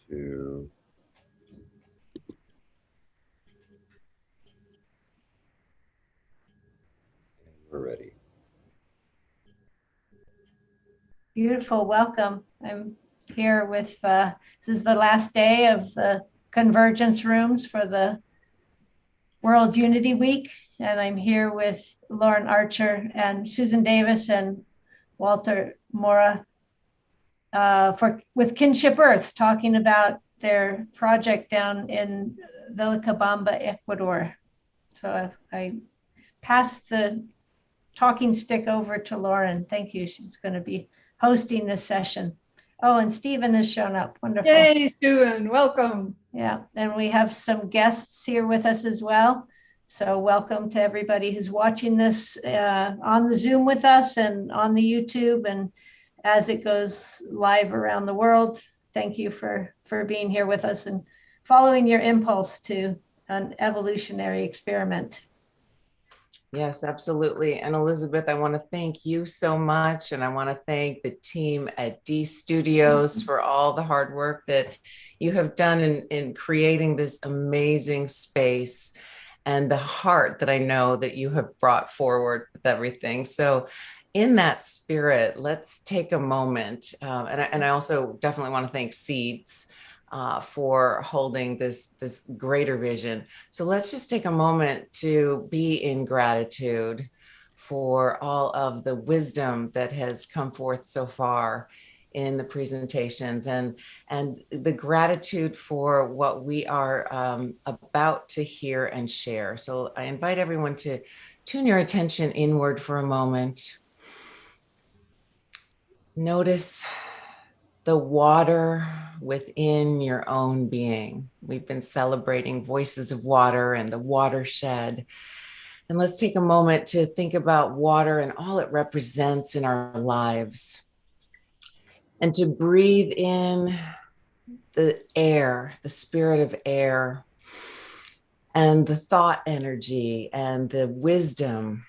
two. And we're ready. Beautiful. Welcome. I'm here with, this is the last day of the convergence rooms for the World Unity Week. And I'm here with Lauren Archer and Susan Davis and Walter Mora with Kinship Earth, talking about their project down in Vilcabamba, Ecuador. So I pass the talking stick over to Lauren. Thank you. She's going to be hosting this session. Oh, and Stephen has shown up. Wonderful. Yay, Stephen, welcome. Yeah, and we have some guests here with us as well. So welcome to everybody who's watching this on the Zoom with us and on the YouTube, and as it goes live around the world. Thank you for being here with us and following your impulse to an evolutionary experiment. Yes, absolutely. And Elizabeth, I want to thank you so much. And I want to thank the team at D Studios for all the hard work that you have done in creating this amazing space and the heart that I know that you have brought forward with everything. So in that spirit, let's take a moment. And I also definitely want to thank Seeds for holding this greater vision. So let's just take a moment to be in gratitude for all of the wisdom that has come forth so far in the presentations, and the gratitude for what we are about to hear and share. So I invite everyone to tune your attention inward for a moment. Notice the water within your own being. We've been celebrating Voices of Water and the watershed. And let's take a moment to think about water and all it represents in our lives. And to breathe in the air, the spirit of air, and the thought energy and the wisdom.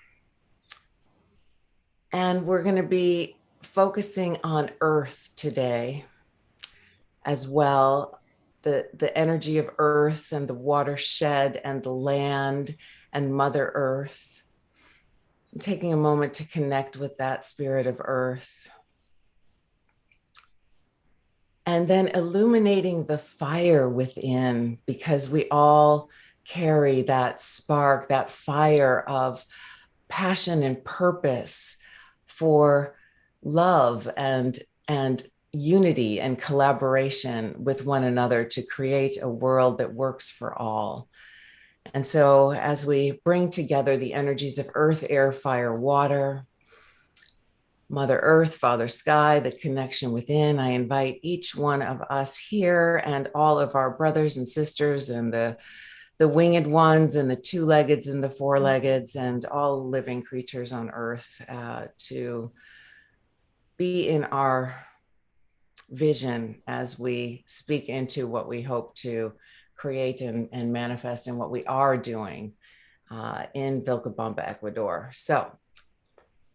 And we're going to be focusing on earth today as well, the energy of earth and the watershed and the land and Mother Earth. I'm taking a moment to connect with that spirit of earth. And then illuminating the fire within, because we all carry that spark, that fire of passion and purpose for love and unity and collaboration with one another to create a world that works for all. And so as we bring together the energies of earth, air, fire, water, Mother Earth, Father Sky, the connection within, I invite each one of us here and all of our brothers and sisters and the winged ones and the two-leggeds and the four-leggeds and all living creatures on earth to be in our vision as we speak into what we hope to create and manifest and what we are doing in Vilcabamba, Ecuador. So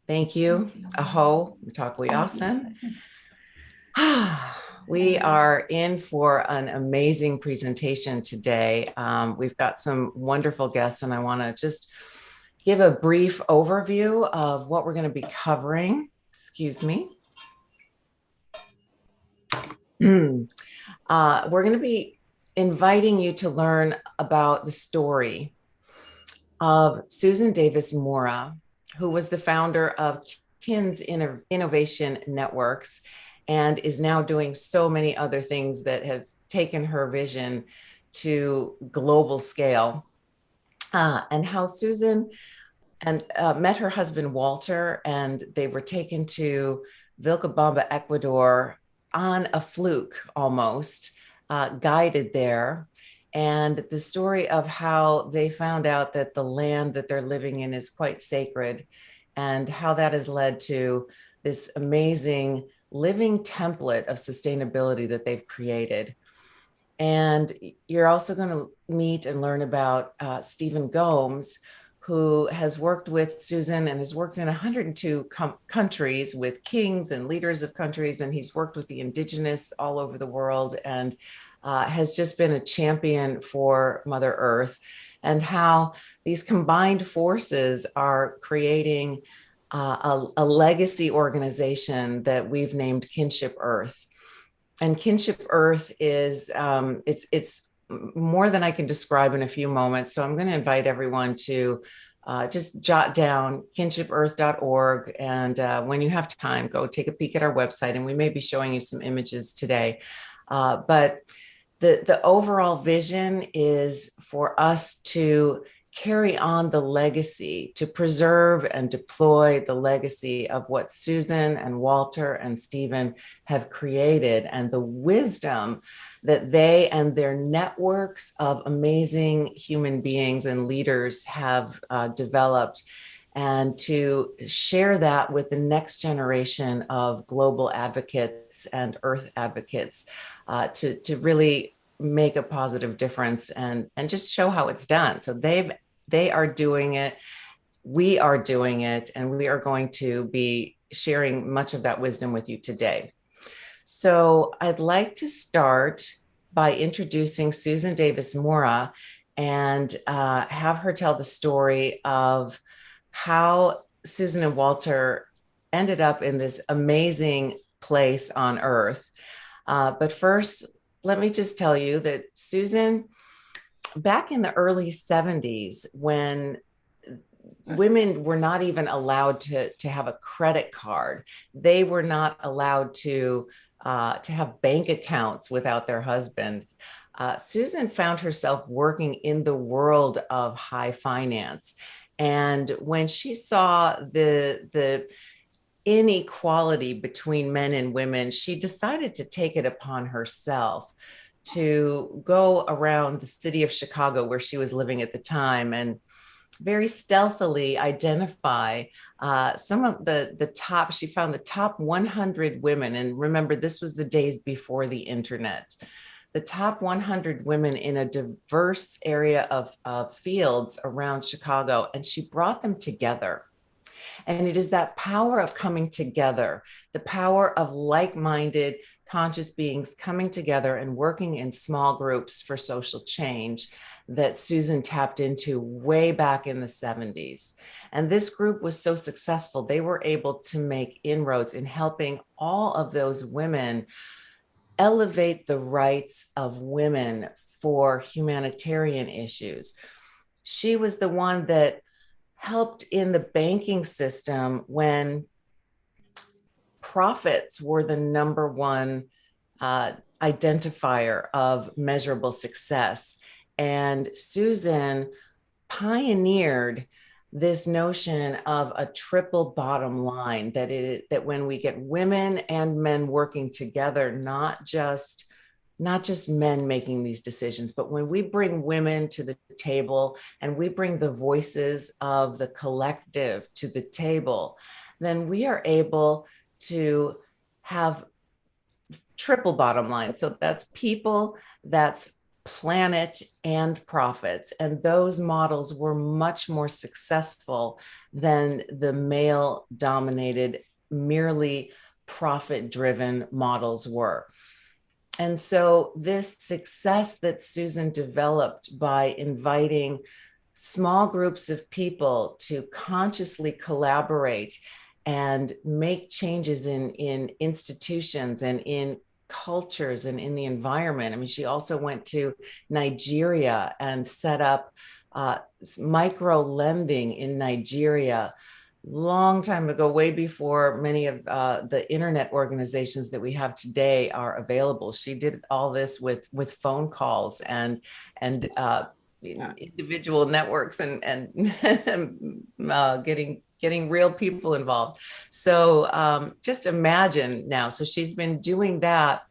thank you. Aho, Mitakuye. We are in for an amazing presentation today. We've got some wonderful guests, and I want to just give a brief overview of what we're going to be covering. Excuse me. We're going to be inviting you to learn about the story of Susan Davis Mora, who was the founder of KINS Innovation Networks and is now doing so many other things that has taken her vision to global scale. And how Susan met her husband, Walter, and they were taken to Vilcabamba, Ecuador on a fluke almost, guided there. And the story of how they found out that the land that they're living in is quite sacred, and how that has led to this amazing living template of sustainability that they've created. And you're also going to meet and learn about Stephen Gomes, who has worked with Susan and has worked in 102 countries with kings and leaders of countries. And he's worked with the indigenous all over the world. And has just been a champion for Mother Earth, and how these combined forces are creating a legacy organization that we've named Kinship Earth. And Kinship Earth is it's more than I can describe in a few moments. So I'm going to invite everyone to just jot down kinshipearth.org. And when you have time, go take a peek at our website. And we may be showing you some images today. But the overall vision is for us to carry on the legacy, to preserve and deploy the legacy of what Susan and Walter and Stephen have created, and the wisdom that they and their networks of amazing human beings and leaders have developed, and to share that with the next generation of global advocates and Earth advocates, to really make a positive difference and just show how it's done. So they are doing it, we are doing it, and we are going to be sharing much of that wisdom with you today. So I'd like to start by introducing Susan Davis Mora and have her tell the story of how Susan and Walter ended up in this amazing place on Earth. But first, let me just tell you that Susan, back in the early 70s, when women were not even allowed to have a credit card, they were not allowed to have bank accounts without their husband. Susan found herself working in the world of high finance. And when she saw the inequality between men and women, she decided to take it upon herself to go around the city of Chicago, where she was living at the time, and very stealthily identify some of the top. She found the top 100 women. And remember, this was the days before the internet. The top 100 women in a diverse area of fields around Chicago. And she brought them together. And it is that power of coming together, the power of like-minded conscious beings coming together and working in small groups for social change, that Susan tapped into way back in the 70s. And this group was so successful, they were able to make inroads in helping all of those women elevate the rights of women for humanitarian issues. She was the one that helped in the banking system when profits were the number one identifier of measurable success. And Susan pioneered this notion of a triple bottom line, that when we get women and men working together, not just men making these decisions, but when we bring women to the table and we bring the voices of the collective to the table, then we are able to have triple bottom line. So that's people, that's planet, and profits. And those models were much more successful than the male dominated, merely profit driven models were. And so this success that Susan developed by inviting small groups of people to consciously collaborate and make changes in institutions and in cultures and in the environment. I mean, she also went to Nigeria and set up micro lending in Nigeria long time ago, way before many of the internet organizations that we have today are available. She did all this with phone calls and individual networks and getting real people involved. So just imagine now. So she's been doing that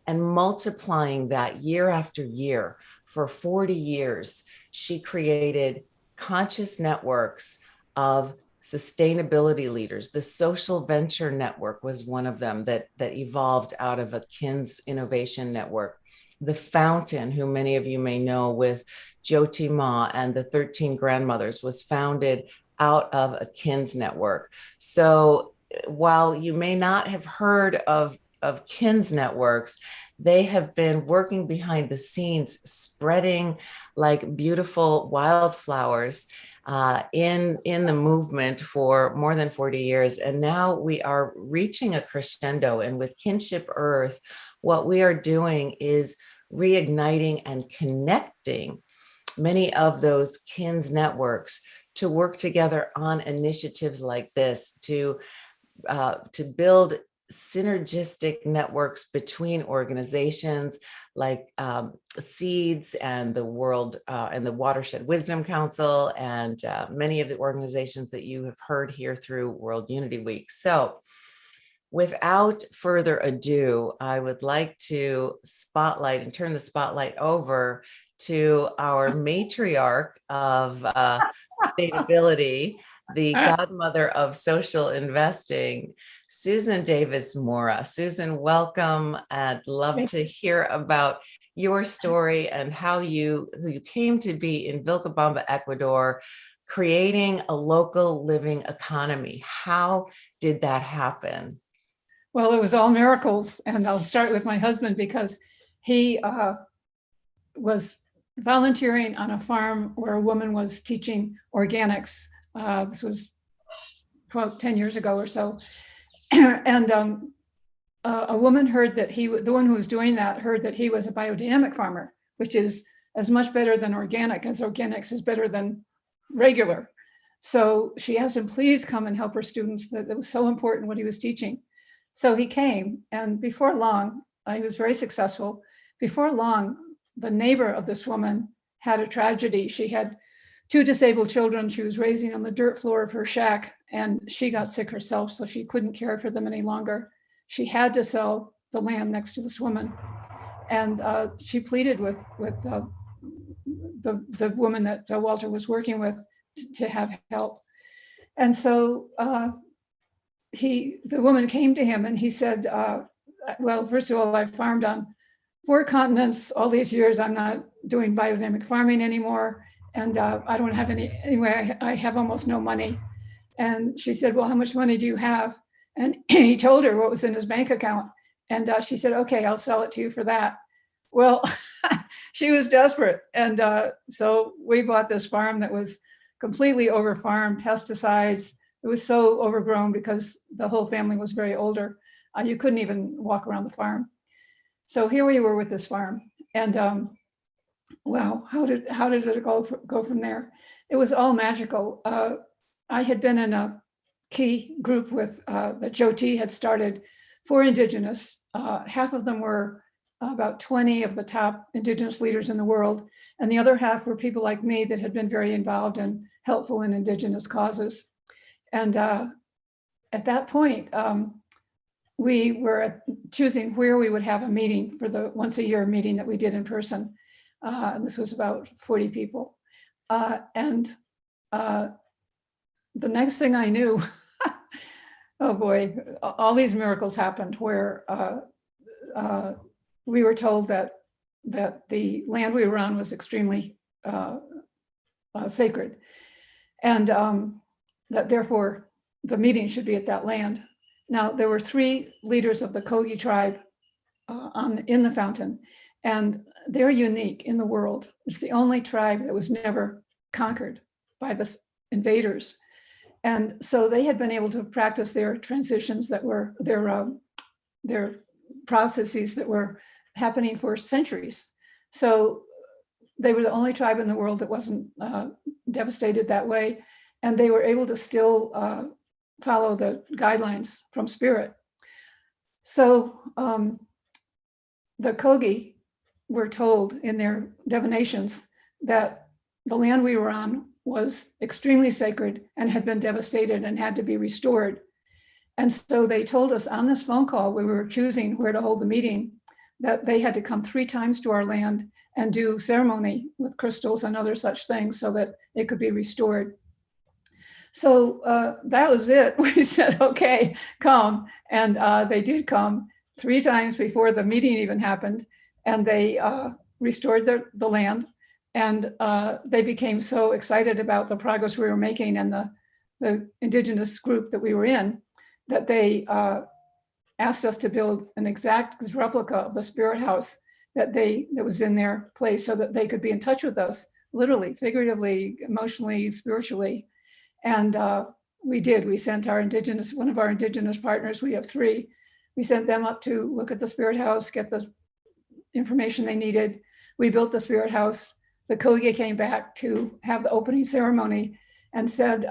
and multiplying that year after year for 40 years. She created conscious networks of sustainability leaders. The Social Venture Network was one of them that evolved out of a KINS Innovation Network. The Fountain, who many of you may know, with Jyoti Ma and the 13 Grandmothers, was founded out of a KINS network. So while you may not have heard of of KINS networks. They have been working behind the scenes, spreading like beautiful wildflowers in the movement for more than 40 years. And now we are reaching a crescendo. And with Kinship Earth, what we are doing is reigniting and connecting many of those KINS networks to work together on initiatives like this, to build synergistic networks between organizations like Seeds and the World and the Watershed Wisdom Council, and many of the organizations that you have heard here through World Unity Week. So without further ado, I would like to spotlight and turn the spotlight over to our matriarch of sustainability, the godmother of social investing, Susan Davis Mora. Susan, welcome. I'd love to hear about your story and how you came to be in Vilcabamba, Ecuador, creating a local living economy. How did that happen? Well, it was all miracles. And I'll start with my husband because he was volunteering on a farm where a woman was teaching organics. This was 10 years ago or so. And a woman heard that the one who was doing that heard that he was a biodynamic farmer, which is as much better than organic as organics is better than regular. So she asked him, please come and help her students. That it was so important what he was teaching. So he came, and before long, he was very successful. Before long, the neighbor of this woman had a tragedy. She had 2 disabled children she was raising on the dirt floor of her shack, and she got sick herself, so she couldn't care for them any longer. She had to sell the land next to this woman, and she pleaded with the woman that Walter was working with to have help. And so the woman came to him, and he said, well, first of all, I farmed on 4 continents all these years. I'm not doing biodynamic farming anymore. And I don't have anyway, I have almost no money. And she said, well, how much money do you have? And he told her what was in his bank account. And she said, okay, I'll sell it to you for that. Well, she was desperate. And so we bought this farm that was completely over-farmed, pesticides. It was so overgrown because the whole family was very older. You couldn't even walk around the farm. So here we were with this farm, and wow, how did it go from there? It was all magical. I had been in a key group with that Joe T had started for Indigenous. Half of them were about 20 of the top Indigenous leaders in the world, and the other half were people like me that had been very involved and helpful in Indigenous causes. And at that point, we were choosing where we would have a meeting for the once a year meeting that we did in person. And this was about 40 people. And the next thing I knew, oh boy, all these miracles happened where we were told that the land we were on was extremely sacred, and that therefore the meeting should be at that land. Now, there were 3 leaders of the Kogi tribe in the fountain, and they're unique in the world. It's the only tribe that was never conquered by the invaders. And so they had been able to practice their transitions that were their processes that were happening for centuries. So they were the only tribe in the world that wasn't devastated that way. And they were able to still follow the guidelines from spirit. So the Kogi were told in their divinations that the land we were on was extremely sacred and had been devastated and had to be restored. And so they told us on this phone call, we were choosing where to hold the meeting, that they had to come 3 times to our land and do ceremony with crystals and other such things so that it could be restored. So that was it. We said, okay, come. And they did come 3 times before the meeting even happened. And they restored the land. And they became so excited about the progress we were making and the Indigenous group that we were in, that they asked us to build an exact replica of the spirit house that was in their place, so that they could be in touch with us, literally, figuratively, emotionally, spiritually. And we did. We sent one of our indigenous partners, we have 3, we sent them up to look at the spirit house, get the information they needed. We built the spirit house. The Kogi came back to have the opening ceremony and said,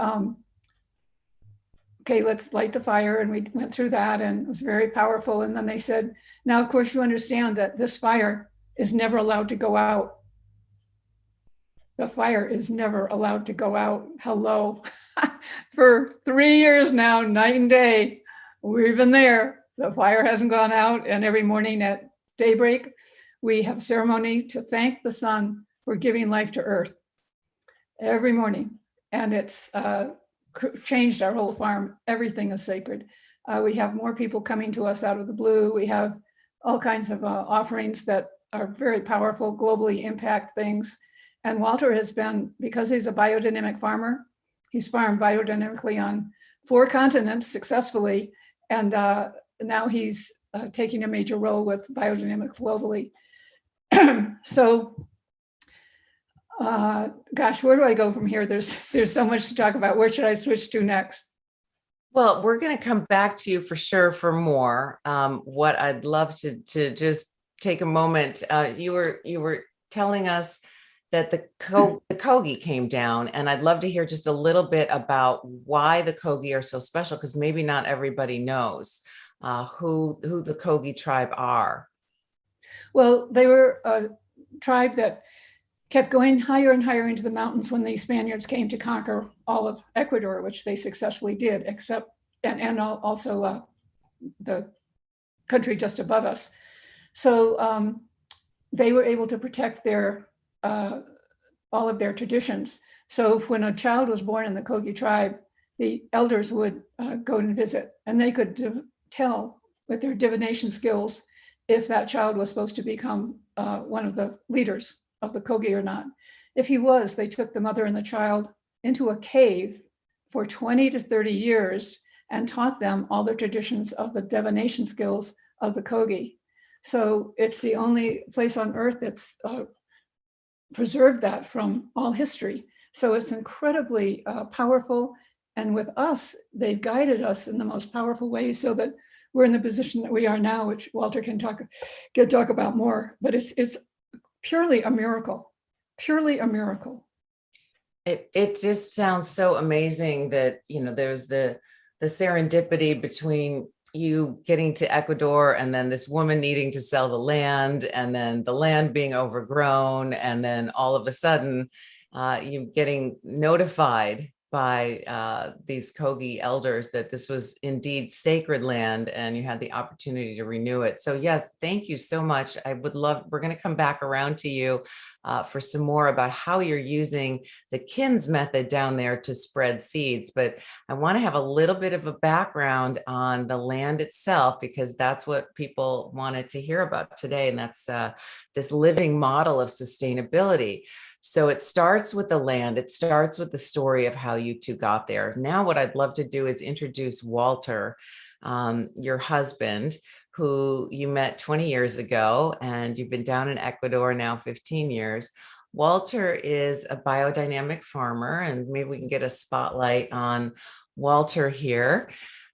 okay, let's light the fire. And we went through that, and it was very powerful. And then they said, now, of course, you understand that this fire is never allowed to go out. The fire is never allowed to go out. Hello. For 3 years now, night and day, we've been there. The fire hasn't gone out. And every morning at daybreak, we have ceremony to thank the sun for giving life to earth every morning. And it's changed our whole farm. Everything is sacred. We have more people coming to us out of the blue. We have all kinds of offerings that are very powerful, globally impact things. And Walter has been, because he's a biodynamic farmer, he's farmed biodynamically on 4 continents successfully. And now he's taking a major role with biodynamics globally. So, gosh, where do I go from here? There's so much to talk about. Where should I switch to next? Well, we're going to come back to you for sure for more. What I'd love to just take a moment. You were telling us that the Kogi came down, and I'd love to hear just a little bit about why the Kogi are so special, because maybe not everybody knows who the Kogi tribe are. Well, they were a tribe that kept going higher and higher into the mountains when the Spaniards came to conquer all of Ecuador, which they successfully did, except and also the country just above us. So they were able to protect their all of their traditions. So when a child was born in the Kogi tribe, the elders would go and visit, and they could tell with their divination skills if that child was supposed to become one of the leaders of the Kogi or not. If he was, they took the mother and the child into a cave for 20 to 30 years and taught them all the traditions of the divination skills of the Kogi. So it's the only place on earth that's preserved that from all history. So it's incredibly powerful. And with us, they've guided us in the most powerful ways so that we're in the position that we are now, which Walter can talk about more. But it's purely a miracle, purely a miracle. It just sounds so amazing that, there's the serendipity between you getting to Ecuador and then this woman needing to sell the land, and then the land being overgrown, and then all of a sudden you getting notified by these Kogi elders that this was indeed sacred land and you had the opportunity to renew it. So yes, thank you so much. We're going to come back around to you for some more about how you're using the KINS method down there to spread seeds. But I want to have a little bit of a background on the land itself, because that's what people wanted to hear about today. And that's this living model of sustainability. So it starts with the land. It starts with the story of how you two got there. Now, what I'd love to do is introduce Walter, your husband, who you met 20 years ago, and you've been down in Ecuador now 15 years. Walter is a biodynamic farmer, and maybe we can get a spotlight on Walter here.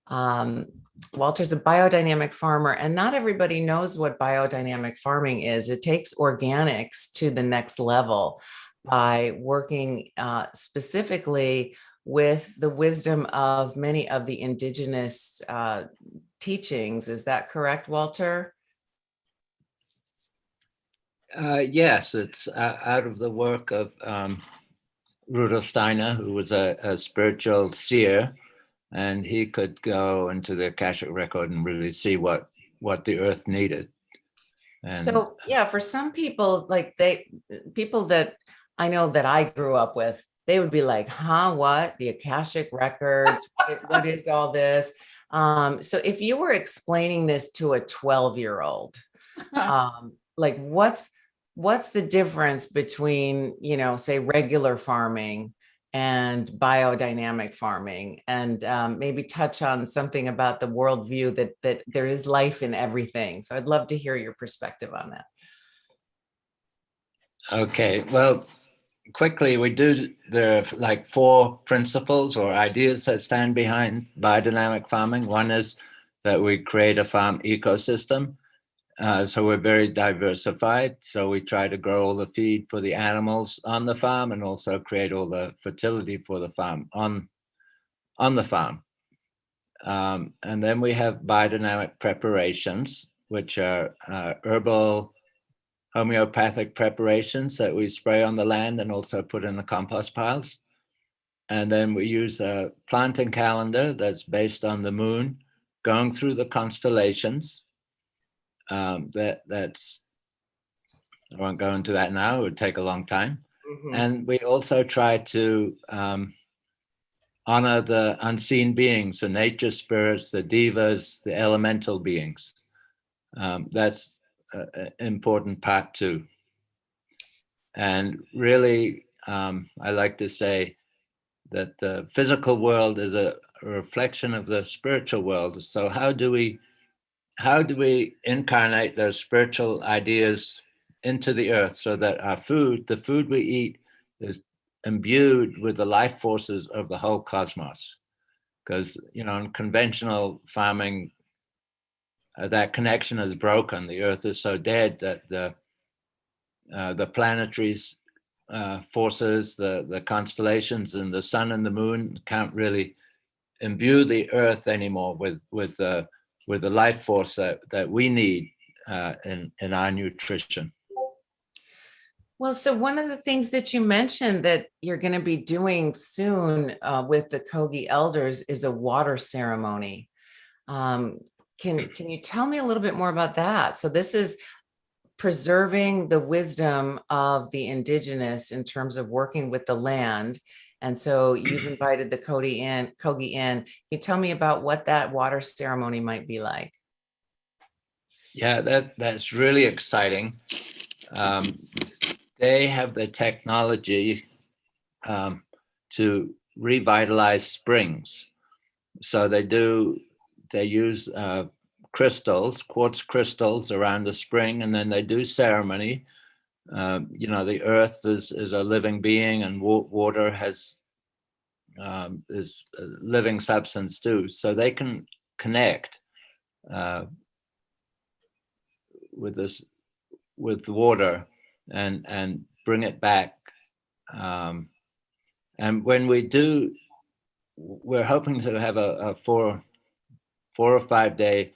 Walter's a biodynamic farmer, and not everybody knows what biodynamic farming is. It takes organics to the next level by working specifically with the wisdom of many of the indigenous teachings. Is that correct, Walter? Yes, it's out of the work of Rudolf Steiner, who was a spiritual seer, and he could go into the Akashic record and really see what the earth needed. And so yeah, for some people, people that I know that I grew up with, they would be like, huh, what? The Akashic records? What is all this? So if you were explaining this to a 12-year-old, what's the difference between, say, regular farming and biodynamic farming, and maybe touch on something about the worldview that there is life in everything. So I'd love to hear your perspective on that. Okay, well, quickly, there are like 4 principles or ideas that stand behind biodynamic farming. One is that we create a farm ecosystem. So we're very diversified. So we try to grow all the feed for the animals on the farm and also create all the fertility for the farm on the farm. And then we have biodynamic preparations, which are herbal homeopathic preparations that we spray on the land and also put in the compost piles. And then we use a planting calendar that's based on the moon, going through the constellations. That's, I won't go into that now, it would take a long time. Mm-hmm. And we also try to honor the unseen beings, the nature spirits, the devas, the elemental beings. That's an important part too. And really, I like to say that the physical world is a reflection of the spiritual world. So how do we incarnate those spiritual ideas into the earth so that the food we eat, is imbued with the life forces of the whole cosmos? Because, in conventional farming, that connection is broken. The earth is so dead that the planetary forces, the constellations, and the sun and the moon can't really imbue the earth anymore with the life force that we need in our nutrition. Well, so one of the things that you mentioned that you're going to be doing soon with the Kogi elders is a water ceremony. Can you tell me a little bit more about that? So this is preserving the wisdom of the indigenous in terms of working with the land. And so you've invited the Kogi in. Can you tell me about what that water ceremony might be like? Yeah, that's really exciting. They have the technology to revitalize springs. So they use quartz crystals around the spring, and then they do ceremony. The earth is a living being, and water is a living substance too. So they can connect with water and bring it back. And when we do, we're hoping to have a 4 or 5 day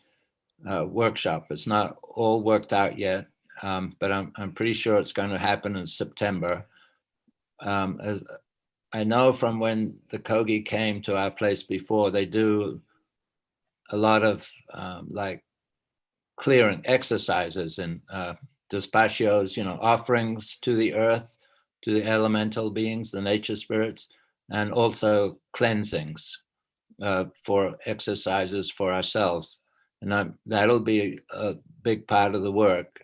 workshop. It's not all worked out yet, but I'm pretty sure it's going to happen in September. As I know from when the Kogi came to our place before, they do a lot of like clearing exercises and despachios, offerings to the earth, to the elemental beings, the nature spirits, and also cleansings for exercises for ourselves. And that'll be a big part of the work.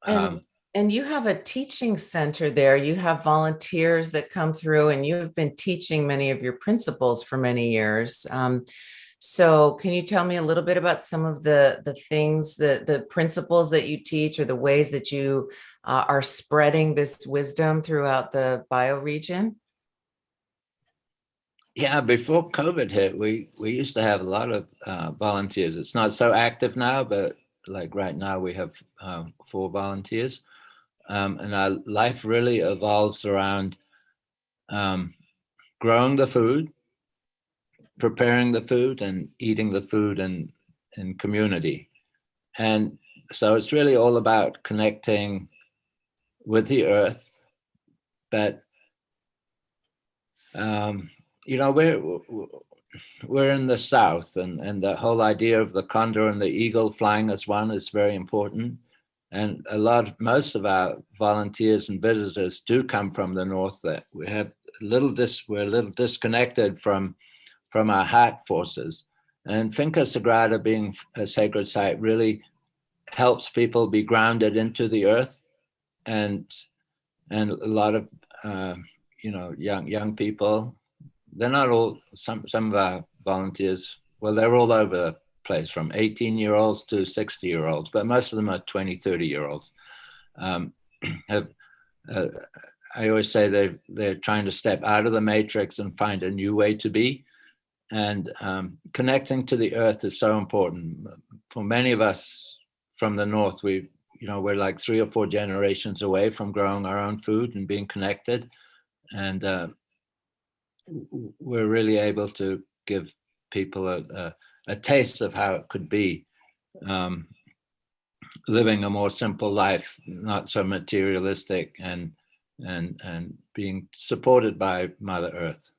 And you have a teaching center there. You have volunteers that come through, and you have been teaching many of your principles for many years. So can you tell me a little bit about some of the things, the principles that you teach, or the ways that you are spreading this wisdom throughout the bioregion? Yeah, before COVID hit, we used to have a lot of volunteers. It's not so active now, but like right now we have 4 volunteers. And our life really evolves around growing the food, preparing the food, and eating the food in community. And so it's really all about connecting with the earth. But we're in the South, and the whole idea of the condor and the eagle flying as one is very important. And most of our volunteers and visitors do come from the North. That we're a little disconnected from our heart forces. And Finca Sagrada, being a sacred site, really helps people be grounded into the earth, and a lot of young people. They're not all, some of our volunteers, well, they're all over the place, from 18-year-olds to 60-year-olds, but most of them are 20, 30-year-olds. Have, I always say they're trying to step out of the matrix and find a new way to be. And connecting to the earth is so important. For many of us from the north, we're like 3 or 4 generations away from growing our own food and being connected. And we're really able to give people a taste of how it could be, living a more simple life, not so materialistic, and being supported by Mother Earth.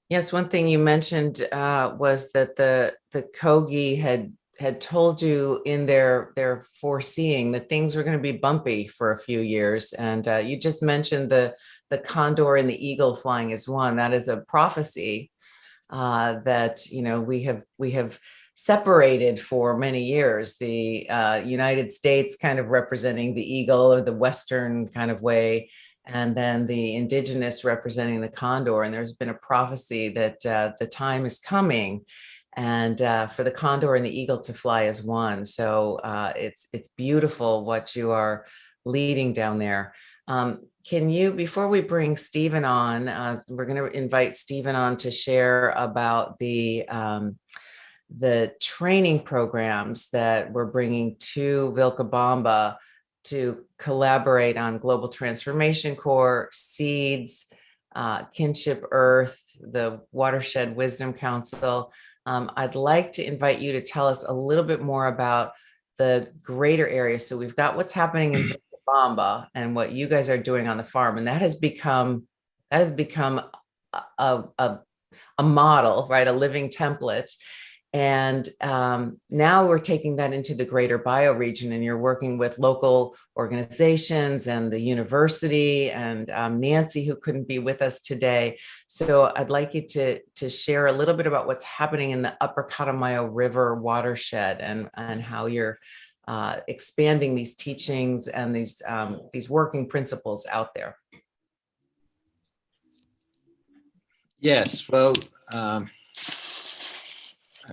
Yes, one thing you mentioned was that the Kogi had told you in their foreseeing that things were going to be bumpy for a few years, and you just mentioned the condor and the eagle flying as one. That is a prophecy that we have separated for many years. The United States kind of representing the eagle, or the Western kind of way, and then the indigenous representing the condor. And there's been a prophecy that the time is coming, and for the condor and the eagle to fly as one. So it's beautiful what you are leading down there. Can you, before we bring Stephen on, we're going to invite Stephen on to share about the training programs that we're bringing to Vilcabamba to collaborate on Global Transformation Corps, Seeds, Kinship Earth, the Watershed Wisdom Council. I'd like to invite you to tell us a little bit more about the greater area. So we've got what's happening in Vilcabamba and what you guys are doing on the farm, and that has become a model, right? A living template. And now we're taking that into the greater bioregion, and you're working with local organizations and the university, and Nancy, who couldn't be with us today. So I'd like you to share a little bit about what's happening in the Upper Catamayo River watershed, and how you're expanding these teachings and these working principles out there. Yes, well,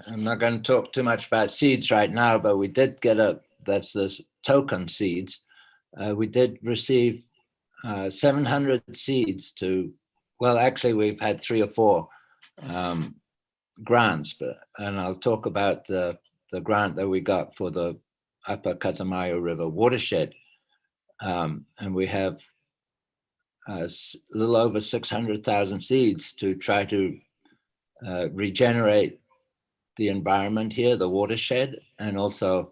I'm not going to talk too much about seeds right now, but we did get that's this token seeds. We did receive 700 seeds actually we've had 3 or 4 grants, and I'll talk about the grant that we got for the Upper Catamayo River watershed. And we have a little over 600,000 seeds to try to regenerate the environment here, the watershed, and also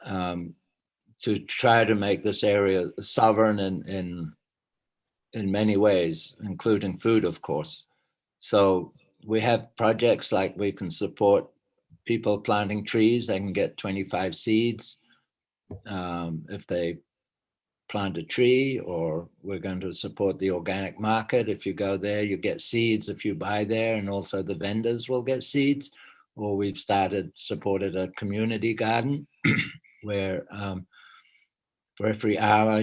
to try to make this area sovereign in many ways, including food, of course. So we have projects like we can support people planting trees. They can get 25 seeds if they plant a tree, or we're going to support the organic market. If you go there, you get seeds if you buy there, and also the vendors will get seeds. Or we've supported a community garden where for every hour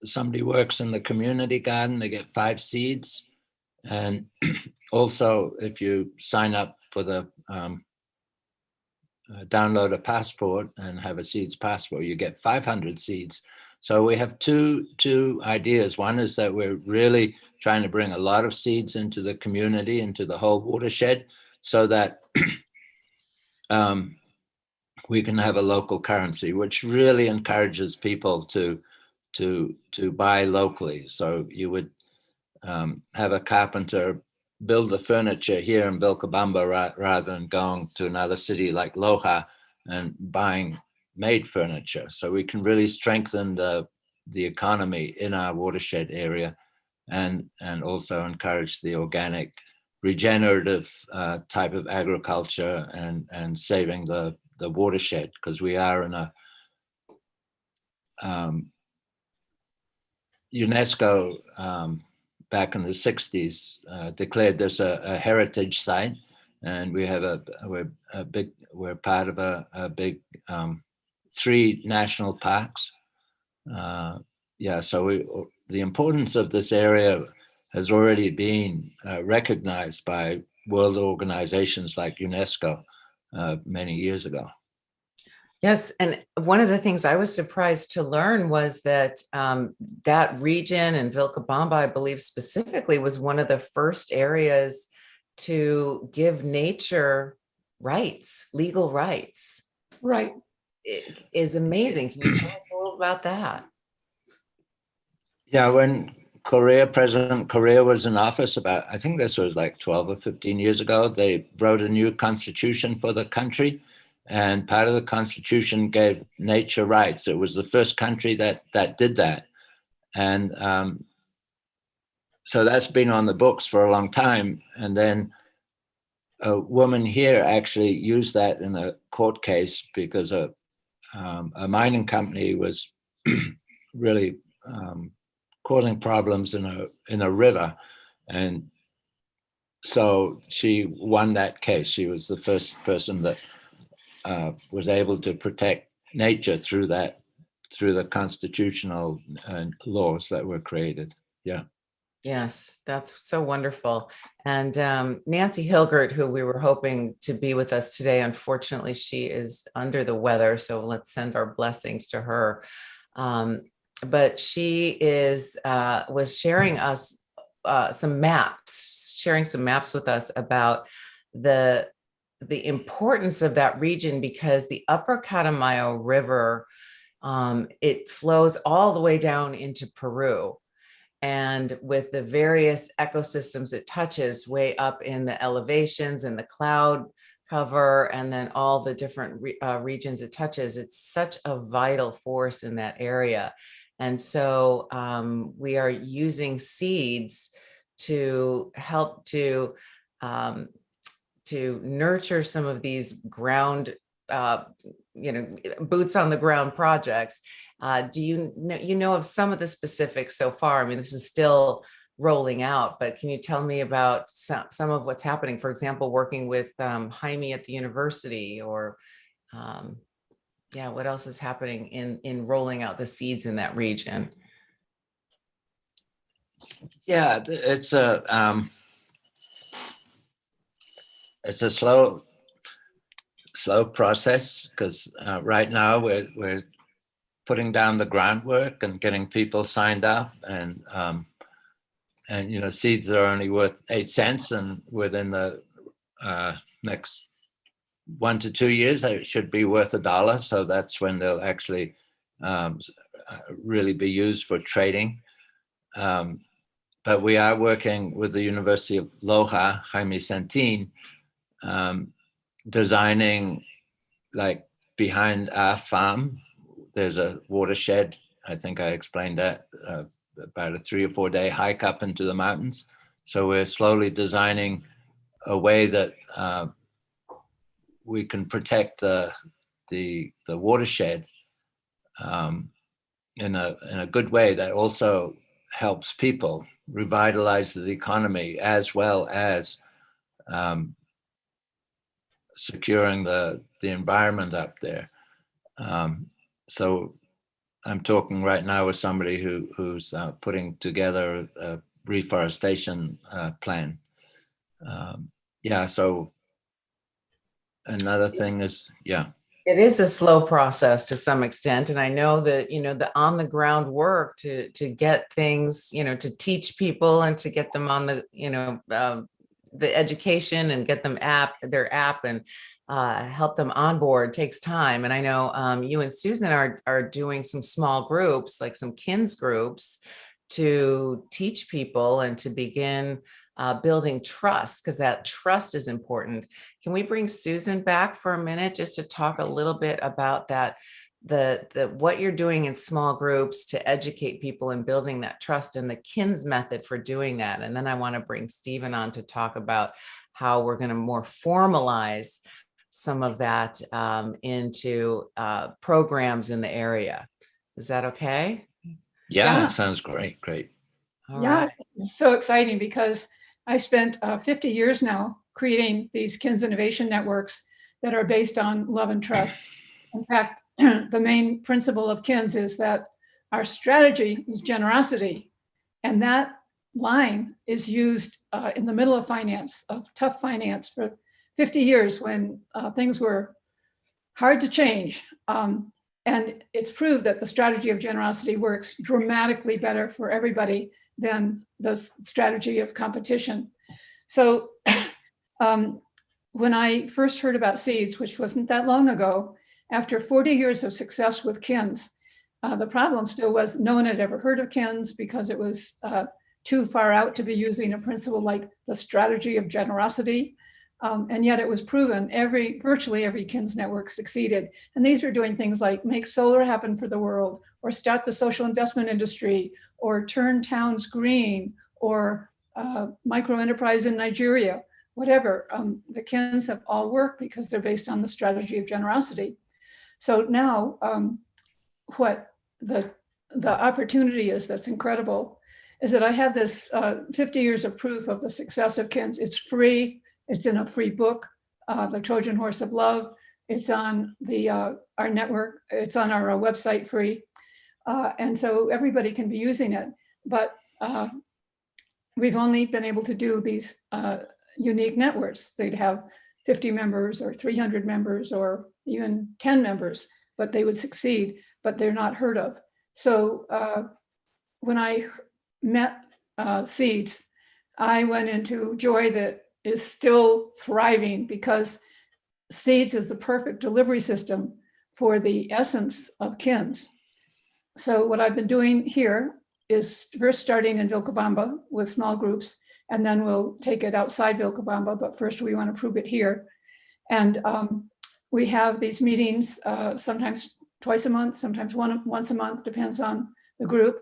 somebody works in the community garden, they get 5 seeds. And also, if you sign up for the download a passport and have a seeds passport, you get 500 seeds. So we have two ideas. One is that we're really trying to bring a lot of seeds into the community, into the whole watershed, so that we can have a local currency, which really encourages people to buy locally. So you would have a carpenter build the furniture here in Vilcabamba rather than going to another city like Loja and buying made furniture. So we can really strengthen the economy in our watershed area, and also encourage the organic, regenerative type of agriculture, and saving the watershed, because we are in a UNESCO back in the 60s declared this a heritage site, and we're part of a big 3 national parks. So the importance of this area has already been recognized by world organizations like UNESCO many years ago. Yes, and one of the things I was surprised to learn was that that region and Vilcabamba, I believe specifically, was one of the first areas to give nature rights, legal rights. Right. It is amazing. Can you tell us a little about that? Yeah, when President Correa was in office about, I think this was like 12 or 15 years ago, they wrote a new constitution for the country. And part of the constitution gave nature rights. It was the first country that did that. And so that's been on the books for a long time. And then a woman here actually used that in a court case because a mining company was really causing problems in a river. And so she won that case. She was the first person that was able to protect nature through the constitutional laws that were created. Yeah. Yes, that's so wonderful. And Nancy Hilgert, who we were hoping to be with us today, unfortunately, she is under the weather. So let's send our blessings to her. But she was sharing us some maps, sharing some maps with us about the importance of that region, because the Upper Catamayo River, it flows all the way down into Peru. And with the various ecosystems it touches way up in the elevations and the cloud cover, and then all the different regions it touches, it's such a vital force in that area. And so we are using seeds to help to nurture some of these ground, boots on the ground projects. Do you know of some of the specifics so far? I mean, this is still rolling out, but can you tell me about some of what's happening? For example, working with Jaime at the university, or what else is happening in rolling out the seeds in that region? Yeah, it's a slow process, because right now we're putting down the groundwork and getting people signed up, and seeds are only worth 8 cents, and within the next 1 to 2 years it should be worth $1. So that's when they'll actually really be used for trading. But we are working with the University of Loja, Jaime Santin, designing, like, behind our farm, there's a watershed. I think I explained that, about a 3 or 4 day hike up into the mountains. So we're slowly designing a way that we can protect the watershed in a good way that also helps people, revitalizes the economy, as well as securing the environment up there. So I'm talking right now with somebody who's putting together a reforestation plan. So another thing is, it is a slow process to some extent. And I know that, the on the ground work to get things, to teach people and to get them on the, the education and get them their app and help them onboard takes time. And I know you and Susan are doing some small groups, like some KINS groups, to teach people and to begin building trust, because that trust is important. Can we bring Susan back for a minute just to talk a little bit about that, the what you're doing in small groups to educate people and building that trust, and the KINS method for doing that? And then I want to bring Stephen on to talk about how we're going to more formalize some of that into programs in the area. Is that okay? Yeah. Sounds great. All right. It's so exciting, because I spent 50 years now creating these KINS innovation networks that are based on love and trust. In fact, the main principle of KINS is that our strategy is generosity, And that line is used in the middle of finance, of tough finance for 50 years when things were hard to change. And it's proved that the strategy of generosity works dramatically better for everybody than the strategy of competition. So when I first heard about seeds, which wasn't that long ago, after 40 years of success with KINS, the problem still was no one had ever heard of KINS because it was too far out to be using a principle like the strategy of generosity. And yet it was proven virtually every KINS network succeeded. And these are doing things like make solar happen for the world, or start the social investment industry, or turn towns green, or micro enterprise in Nigeria, whatever. The KINS have all worked because they're based on the strategy of generosity. So now what the opportunity is that's incredible is that I have this 50 years of proof of the success of KINS. It's free. It's in a free book, The Trojan Horse of Love. It's on our network. It's on our website free. And so everybody can be using it. But we've only been able to do these unique networks. They'd have 50 members or 300 members or even 10 members, but they would succeed, but they're not heard of. So when I met Seeds, I went into joy that is still thriving, because Seeds is the perfect delivery system for the essence of KINS. So what I've been doing here is first starting in Vilcabamba with small groups, and then we'll take it outside Vilcabamba, but first we want to prove it here. And we have these meetings sometimes twice a month, sometimes once a month, depends on the group.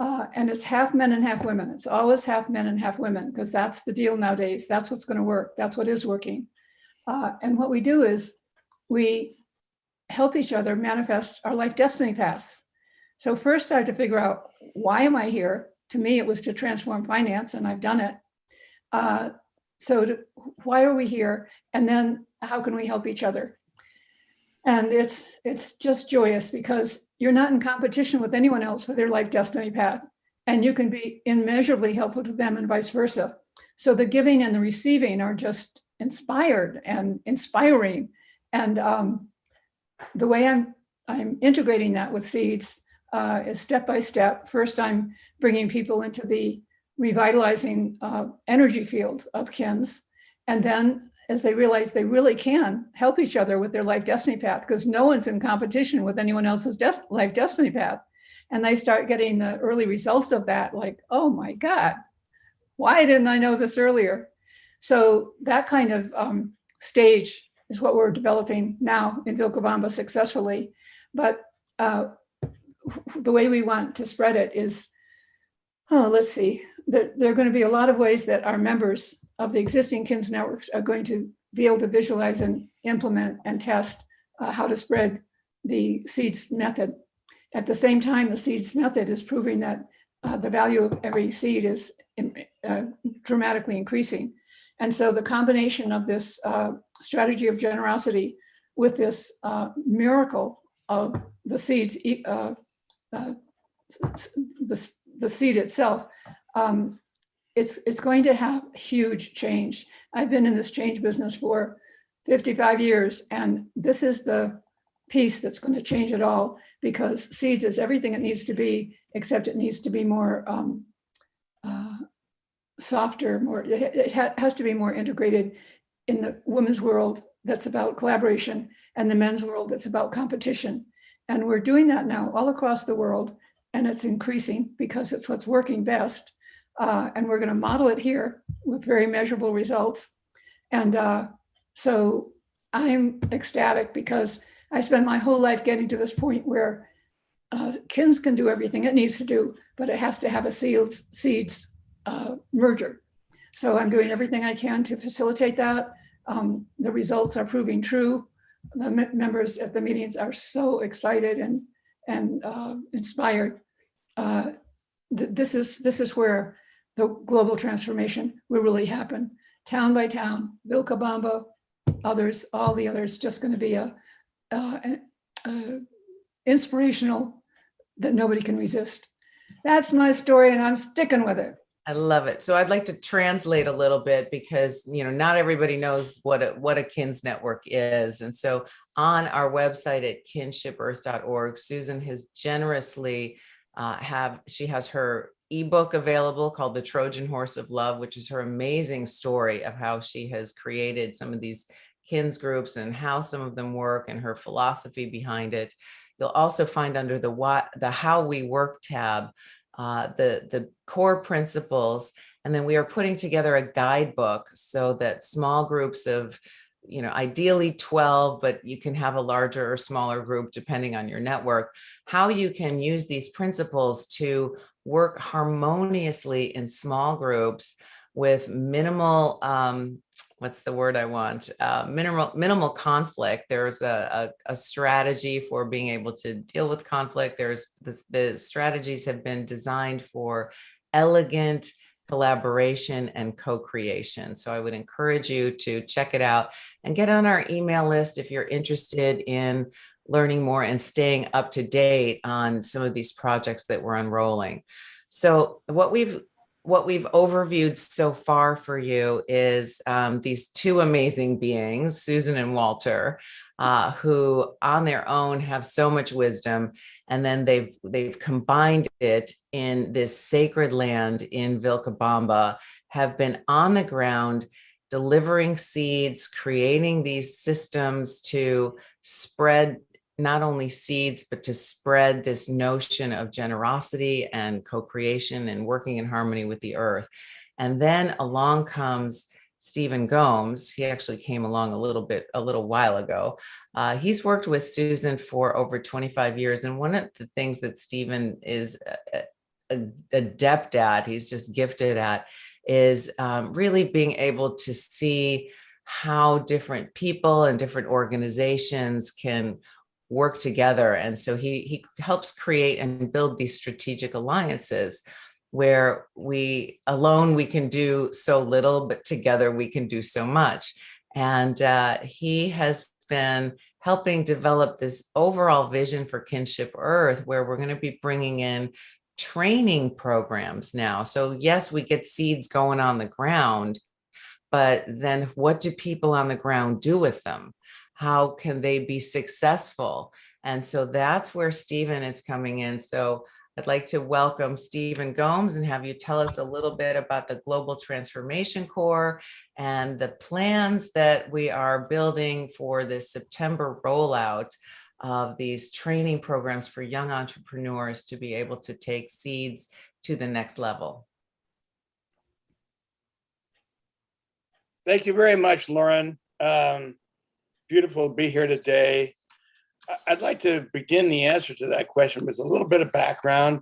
And it's half men and half women. It's always half men and half women, because that's the deal nowadays. That's what's going to work. That's what is working. And what we do is we help each other manifest our life destiny paths. So first I had to figure out, why am I here? To me, it was to transform finance, and I've done it. Why are we here? And then how can we help each other? And it's just joyous, because you're not in competition with anyone else for their life destiny path, and you can be immeasurably helpful to them and vice versa. So the giving and the receiving are just inspired and inspiring. And the way I'm integrating that with Seeds is step by step. First, I'm bringing people into the revitalizing energy field of KINS, and then as they realize they really can help each other with their life destiny path, because no one's in competition with anyone else's life destiny path. And they start getting the early results of that, like, oh my God, why didn't I know this earlier? So that kind of stage is what we're developing now in Vilcabamba successfully. But the way we want to spread it is, let's see, there are going to be a lot of ways that our members of the existing KINS networks are going to be able to visualize and implement and test how to spread the Seeds method. At the same time, the Seeds method is proving that the value of every seed is dramatically increasing. And so the combination of this strategy of generosity with this miracle of the seeds, the seed itself, it's going to have huge change. I've been in this change business for 55 years, and this is the piece that's going to change it all, because Seeds is everything it needs to be, except it needs to be more softer, it has to be more integrated in the women's world that's about collaboration, and the men's world that's about competition. And we're doing that now all across the world, and it's increasing because it's what's working best. And we're going to model it here with very measurable results. And so I'm ecstatic, because I spent my whole life getting to this point where KINS can do everything it needs to do, but it has to have a seeds merger. So I'm doing everything I can to facilitate that. The results are proving true. The members at the meetings are so excited and inspired. This is where the global transformation will really happen. Town by town, Vilcabamba, others, all the others, just going to be a inspirational that nobody can resist. That's my story, and I'm sticking with it. I love it. So I'd like to translate a little bit because, not everybody knows what a KINS network is. And so on our website at kinshipearth.org, Susan has generously she has her ebook available called The Trojan Horse of Love, which is her amazing story of how she has created some of these KINS groups and how some of them work and her philosophy behind it. You'll also find under the How We Work tab the core principles, and then we are putting together a guidebook so that small groups of, ideally 12, but you can have a larger or smaller group depending on your network, how you can use these principles to work harmoniously in small groups with minimal, what's the word I want? Minimal conflict. There's a strategy for being able to deal with conflict. The strategies have been designed for elegant collaboration and co-creation. So I would encourage you to check it out and get on our email list if you're interested in learning more and staying up to date on some of these projects that we're unrolling. So what we've overviewed so far for you is these two amazing beings, Susan and Walter, who on their own have so much wisdom, and then they've combined it in this sacred land in Vilcabamba, have been on the ground delivering seeds, creating these systems to spread not only seeds, but to spread this notion of generosity and co-creation and working in harmony with the earth. And then along comes Stephen Gomes. He actually came along a little while ago. He's worked with Susan for over 25 years. And one of the things that Stephen is adept at, he's just gifted at, is really being able to see how different people and different organizations can work together. And so he helps create and build these strategic alliances where we can do so little, but together we can do so much. And he has been helping develop this overall vision for Kinship Earth, where we're going to be bringing in training programs now. So yes, we get seeds going on the ground, but then what do people on the ground do with them? How can they be successful? And so that's where Stephen is coming in. So I'd like to welcome Stephen Gomes and have you tell us a little bit about the Global Transformation Corps and the plans that we are building for this September rollout of these training programs for young entrepreneurs to be able to take seeds to the next level. Thank you very much, Lauren. Beautiful to be here today. I'd like to begin the answer to that question with a little bit of background.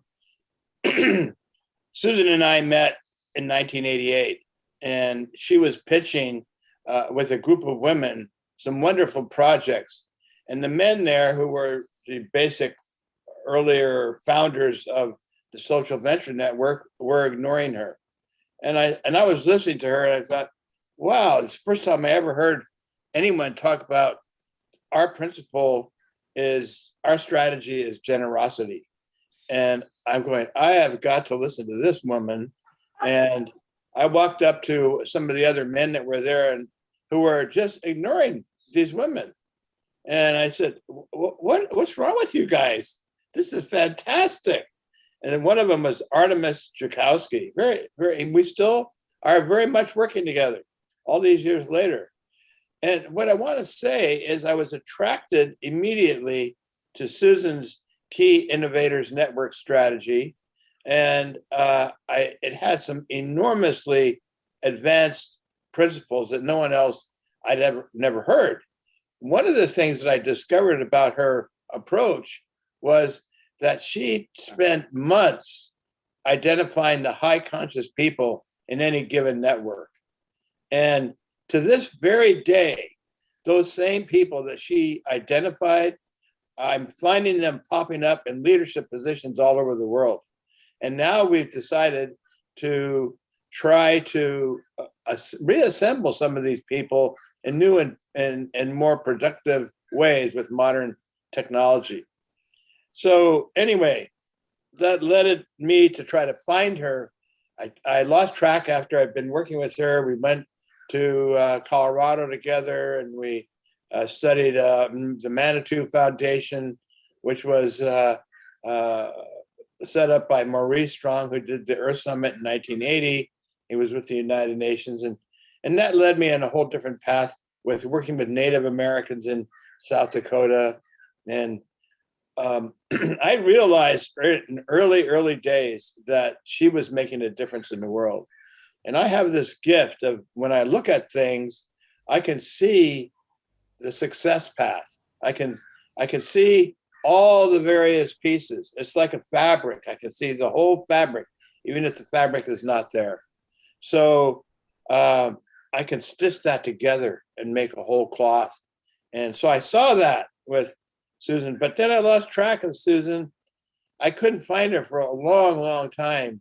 Susan and I met in 1988, and she was pitching with a group of women some wonderful projects. And the men there, who were the basic earlier founders of the Social Venture Network, were ignoring her. And I was listening to her, and I thought, wow, it's the first time I ever heard anyone talk about our strategy is generosity. And I'm going, I have got to listen to this woman. And I walked up to some of the other men that were there and who were just ignoring these women. And I said, what's wrong with you guys? This is fantastic. And then one of them was Artemis Joukowsky. We still are very much working together all these years later. And what I want to say is I was attracted immediately to Susan's Key Innovators Network strategy. And it has some enormously advanced principles that no one else I'd never heard. One of the things that I discovered about her approach was that she spent months identifying the high conscious people in any given network. And to this very day, those same people that she identified, I'm finding them popping up in leadership positions all over the world. And now we've decided to try to reassemble some of these people in new and more productive ways with modern technology. So anyway, that led me to try to find her. I lost track after I'd been working with her. We went to Colorado together, and we studied the Manitou Foundation, which was set up by Maurice Strong, who did the Earth Summit in 1980. He was with the United Nations, and that led me on a whole different path with working with Native Americans in South Dakota. And I realized in early days that she was making a difference in the world. And I have this gift of, when I look at things, I can see the success path. I can see all the various pieces. It's like a fabric. I can see the whole fabric, even if the fabric is not there. So I can stitch that together and make a whole cloth. And so I saw that with Susan, but then I lost track of Susan. I couldn't find her for a long time.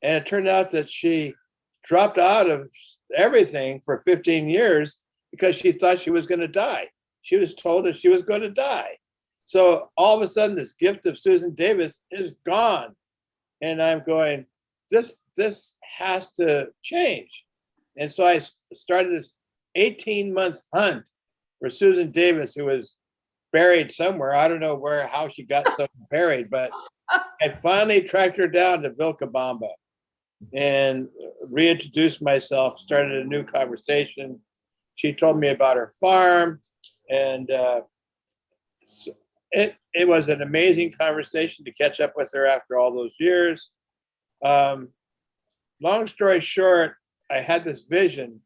And it turned out that she dropped out of everything for 15 years because she thought she was going to die. She was told that she was going to die. So all of a sudden, this gift of Susan Davis is gone. And I'm going, this has to change. And so I started this 18-month hunt for Susan Davis, who was buried somewhere. I don't know how she got so buried, but I finally tracked her down to Vilcabamba and reintroduced myself, started a new conversation. She told me about her farm, and it was an amazing conversation to catch up with her after all those years. Long story short, I had this vision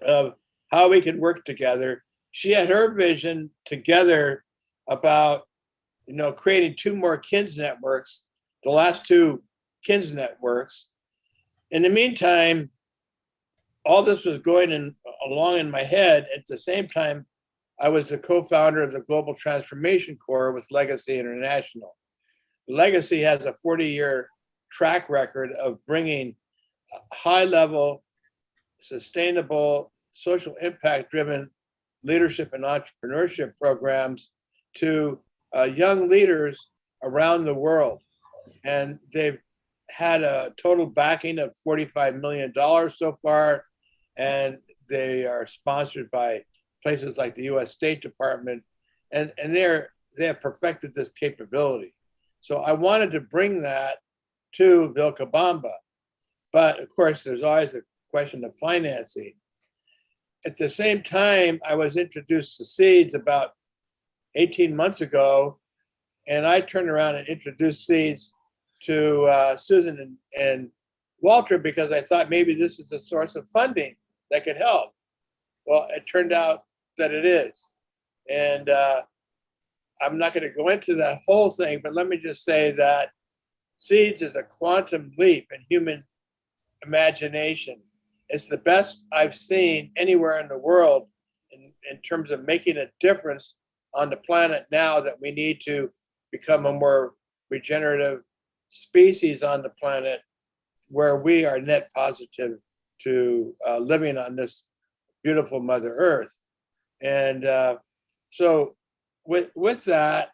of how we could work together. She had her vision together about, creating 2 more KINS networks, the last 2 KINS networks. In the meantime, all this was going along in my head. At the same time, I was the co-founder of the Global Transformation Corps with Legacy International. Legacy has a 40-year track record of bringing high-level, sustainable, social impact-driven leadership and entrepreneurship programs to young leaders around the world. And they've had a total backing of $45 million so far, and they are sponsored by places like the US State Department, and they have perfected this capability. So I wanted to bring that to Vilcabamba. But of course, there's always a question of financing. At the same time, I was introduced to seeds about 18 months ago, and I turned around and introduced seeds to Susan and Walter because I thought maybe this is a source of funding that could help. Well, it turned out that it is. And I'm not going to go into that whole thing, but let me just say that seeds is a quantum leap in human imagination. It's the best I've seen anywhere in the world in terms of making a difference on the planet now that we need to become a more regenerative species on the planet where we are net positive to living on this beautiful Mother Earth. And so with that,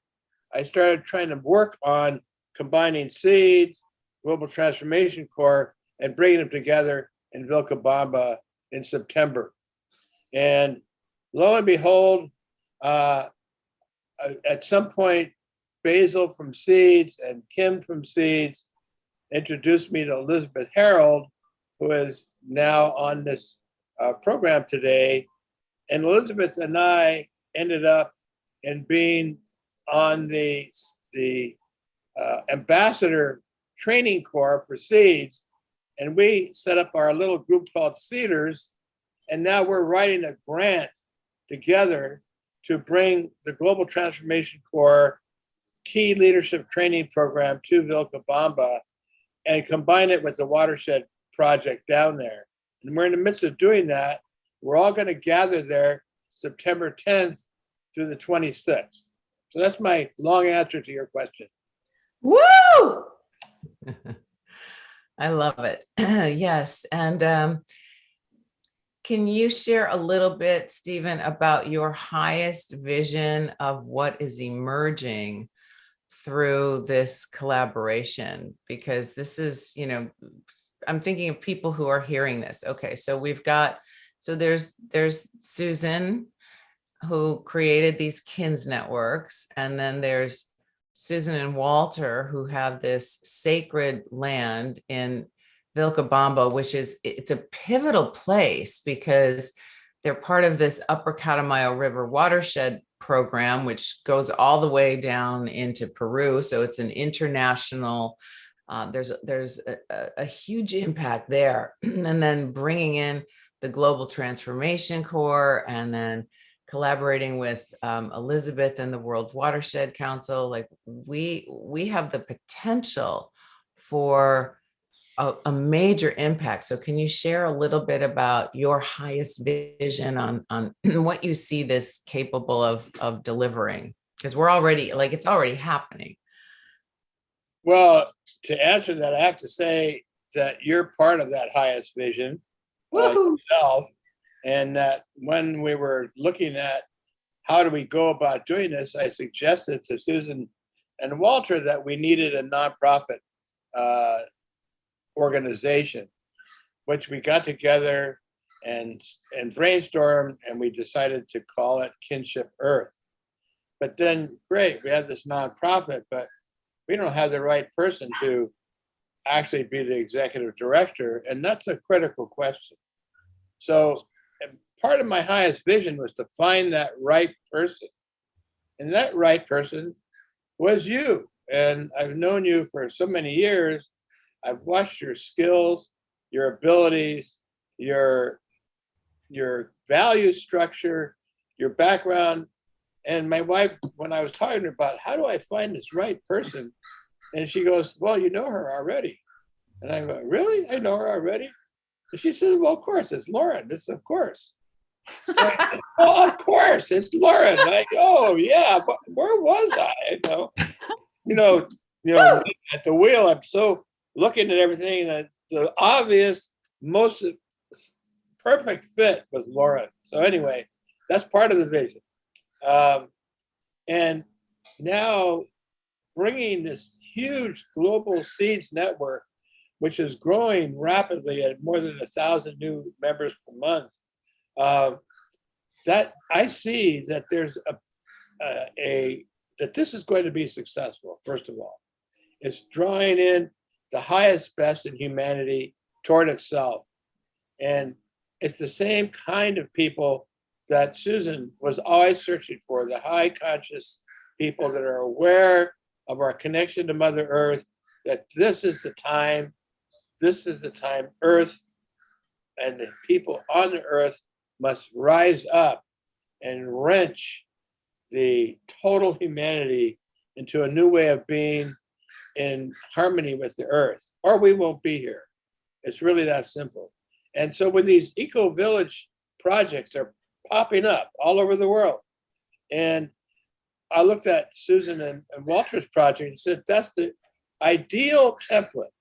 I started trying to work on combining seeds, Global Transformation Corps, and bringing them together in Vilcabamba in September. And lo and behold, at some point, Basil from Seeds and Kim from Seeds introduced me to Elizabeth Harold, who is now on this program today. And Elizabeth and I ended up in being on the ambassador training corps for Seeds. And we set up our little group called Seeders. And now we're writing a grant together to bring the Global Transformation Corps key leadership training program to Vilcabamba and combine it with the watershed project down there. And we're in the midst of doing that. We're all going to gather there September 10th through the 26th. So that's my long answer to your question. Woo! I love it. Yes. And can you share a little bit, Stephen, about your highest vision of what is emerging through this collaboration? Because this is, I'm thinking of people who are hearing this. Okay, so there's Susan, who created these KINS networks, and then there's Susan and Walter, who have this sacred land in Vilcabamba, it's a pivotal place because they're part of this Upper Catamayo River watershed program, which goes all the way down into Peru. So it's an international, there's a huge impact there. And then bringing in the Global Transformation Corps, and then collaborating with Elizabeth and the World Watershed Council. Like we have the potential for a major impact. So can you share a little bit about your highest vision on what you see this capable of delivering? Because we're already, like, it's already happening. Well, to answer that, I have to say that you're part of that highest vision yourself. And that when we were looking at how do we go about doing this, I suggested to Susan and Walter that we needed a nonprofit organization, which we got together and brainstormed, and we decided to call it Kinship Earth. But then, great, we have this nonprofit, but we don't have the right person to actually be the executive director, and that's a critical question. So part of my highest vision was to find that right person. And that right person was you. And I've known you for so many years. I've watched your skills, your abilities, your value structure, your background. And my wife, when I was talking to her about how do I find this right person, and she goes, well, you know her already. And I go, really? I know her already? And she says, well, of course, it's Lauren. This, of course. Said, well, of course, it's Lauren. I go, oh, yeah, but where was I? At the wheel, I'm so looking at everything, and the obvious, most perfect fit was Lauren. So anyway, that's part of the vision. And now bringing this huge global seeds network, which is growing rapidly at more than 1,000 new members per month, that I see that there's that this is going to be successful. First of all, it's drawing in the highest best in humanity toward itself, and it's the same kind of people that Susan was always searching for, the high conscious people that are aware of our connection to Mother Earth, that this is the time Earth and the people on the Earth must rise up and wrench the total humanity into a new way of being in harmony with the Earth, or we won't be here. It's really that simple. And so with these eco-village projects, they're popping up all over the world. And I looked at Susan and Walter's project and said, that's the ideal template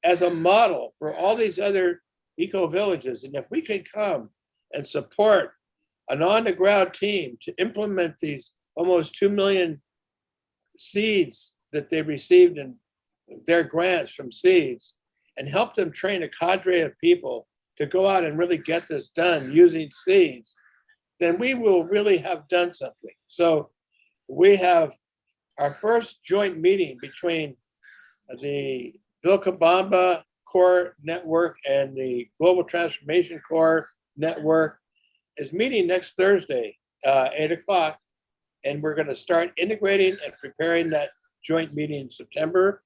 as a model for all these other eco-villages. And if we can come and support an on-the-ground team to implement these almost 2 million seeds that they received in their grants from seeds, and help them train a cadre of people to go out and really get this done using seeds, then we will really have done something. So we have our first joint meeting between the Vilcabamba Core Network and the Global Transformation Core Network is meeting next Thursday, 8 o'clock. And we're going to start integrating and preparing that joint meeting in September.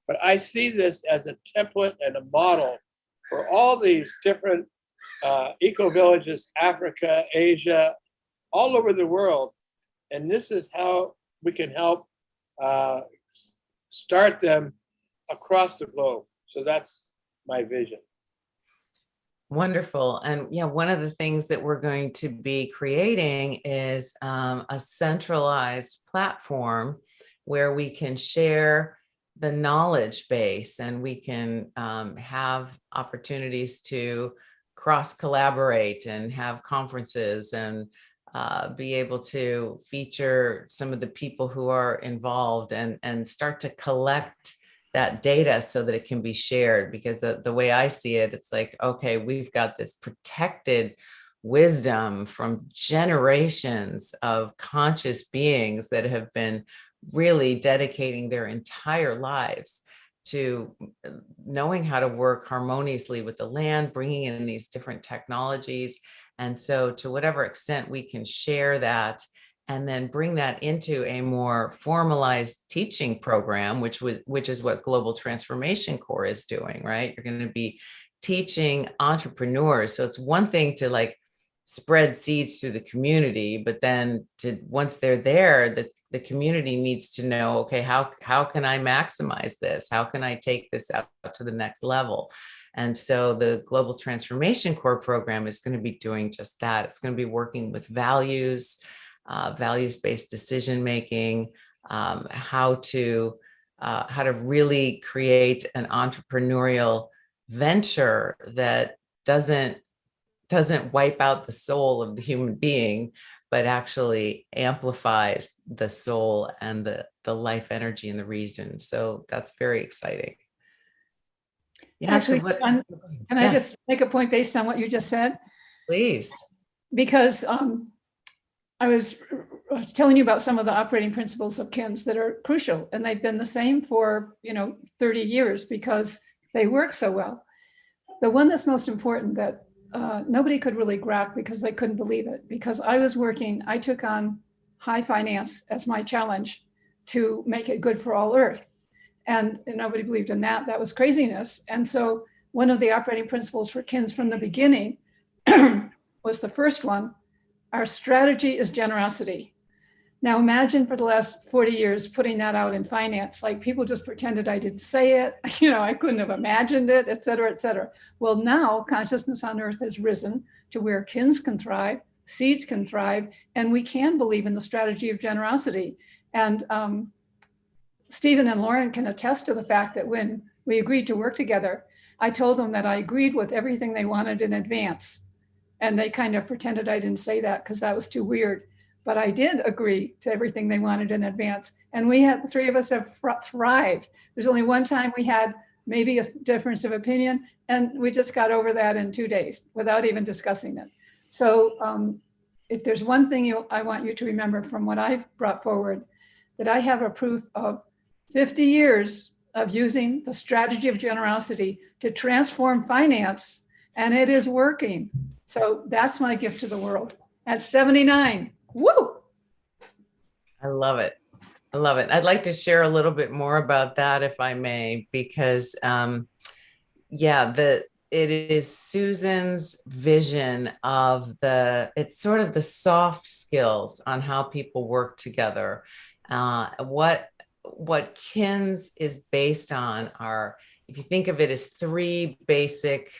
But I see this as a template and a model for all these different eco-villages, Africa, Asia, all over the world. And this is how we can help start them across the globe. So that's my vision. Wonderful. And yeah, one of the things that we're going to be creating is a centralized platform where we can share the knowledge base, and we can have opportunities to cross collaborate and have conferences and be able to feature some of the people who are involved and start to collect that data so that it can be shared. Because the way I see it, it's like, okay, we've got this protected wisdom from generations of conscious beings that have been really dedicating their entire lives to knowing how to work harmoniously with the land, bringing in these different technologies. And so to whatever extent we can share that and then bring that into a more formalized teaching program, which is what Global Transformation Corps is doing, right? You're going to be teaching entrepreneurs. So it's one thing to like spread seeds through the community, but then once they're there, the community needs to know, okay, how can I maximize this? How can I take this out to the next level? And so the Global Transformation Corps program is going to be doing just that. It's going to be working with values, values-based decision-making, how to really create an entrepreneurial venture that doesn't wipe out the soul of the human being, but actually amplifies the soul and the life energy in the region. So that's very exciting. Yeah. Actually, So can I just make a point based on what you just said? Please. Because I was telling you about some of the operating principles of KINS that are crucial, and they've been the same for 30 years because they work so well. The one that's most important that nobody could really grasp because they couldn't believe it, because I took on high finance as my challenge to make it good for all Earth. And nobody believed in that. That was craziness. And so one of the operating principles for KINS from the beginning was the first one. Our strategy is generosity. Now imagine for the last 40 years putting that out in finance, like people just pretended I didn't say it, I couldn't have imagined it, et cetera, et cetera. Well, now consciousness on Earth has risen to where KINS can thrive, seeds can thrive, and we can believe in the strategy of generosity. And Stephen and Lauren can attest to the fact that when we agreed to work together, I told them that I agreed with everything they wanted in advance. And they kind of pretended I didn't say that because that was too weird. But I did agree to everything they wanted in advance. And the three of us have thrived. There's only one time we had maybe a difference of opinion, and we just got over that in 2 days without even discussing it. So if there's one thing I want you to remember from what I've brought forward, that I have a proof of 50 years of using the strategy of generosity to transform finance, and it is working. So that's my gift to the world at 79. Woo! I love it. I love it. I'd like to share a little bit more about that, if I may, because it is Susan's vision of it's sort of the soft skills on how people work together. What KINS is based on are, if you think of it as three basic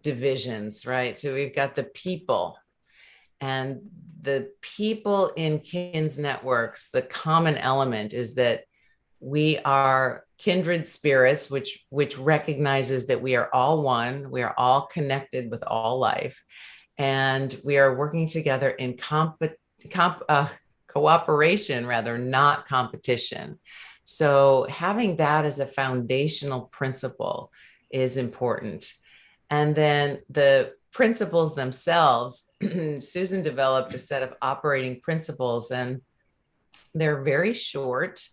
divisions, right? So we've got the people, and the people in KINS networks, the common element is that we are kindred spirits, which recognizes that we are all one, we are all connected with all life, and we are working together in cooperation, rather, not competition. So having that as a foundational principle is important. And then the principles themselves, Susan developed a set of operating principles, and they're very short,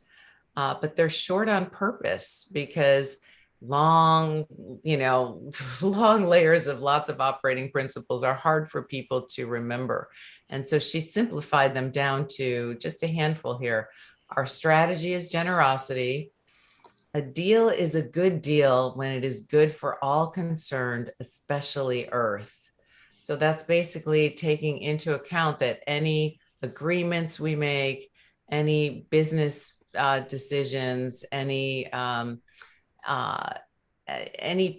but they're short on purpose, because long layers of lots of operating principles are hard for people to remember. And so she simplified them down to just a handful here. Our strategy is generosity. A deal is a good deal when it is good for all concerned, especially Earth. So that's basically taking into account that any agreements we make, any business decisions, any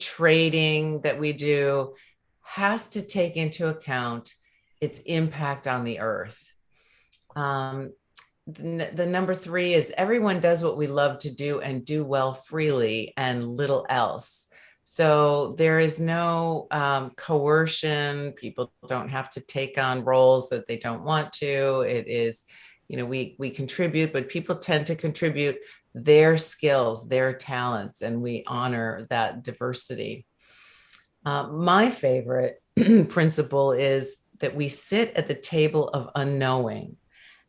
trading that we do has to take into account its impact on the Earth. The number 3 is everyone does what we love to do and do well freely and little else. So there is no coercion. People don't have to take on roles that they don't want to. It is, we contribute, but people tend to contribute their skills, their talents, and we honor that diversity. My favorite principle is that we sit at the table of unknowing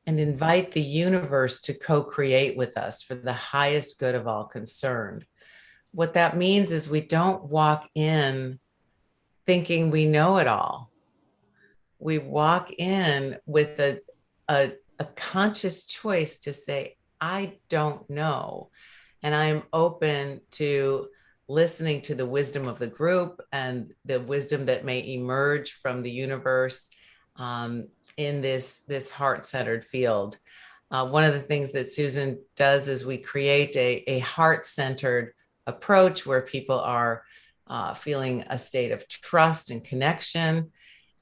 and invite the universe to co-create with us for the highest good of all concerned. What that means is we don't walk in thinking we know it all. We walk in with a conscious choice to say, I don't know. And I'm open to listening to the wisdom of the group and the wisdom that may emerge from the universe in this heart-centered field. One of the things that Susan does is we create a heart-centered approach where people are feeling a state of trust and connection.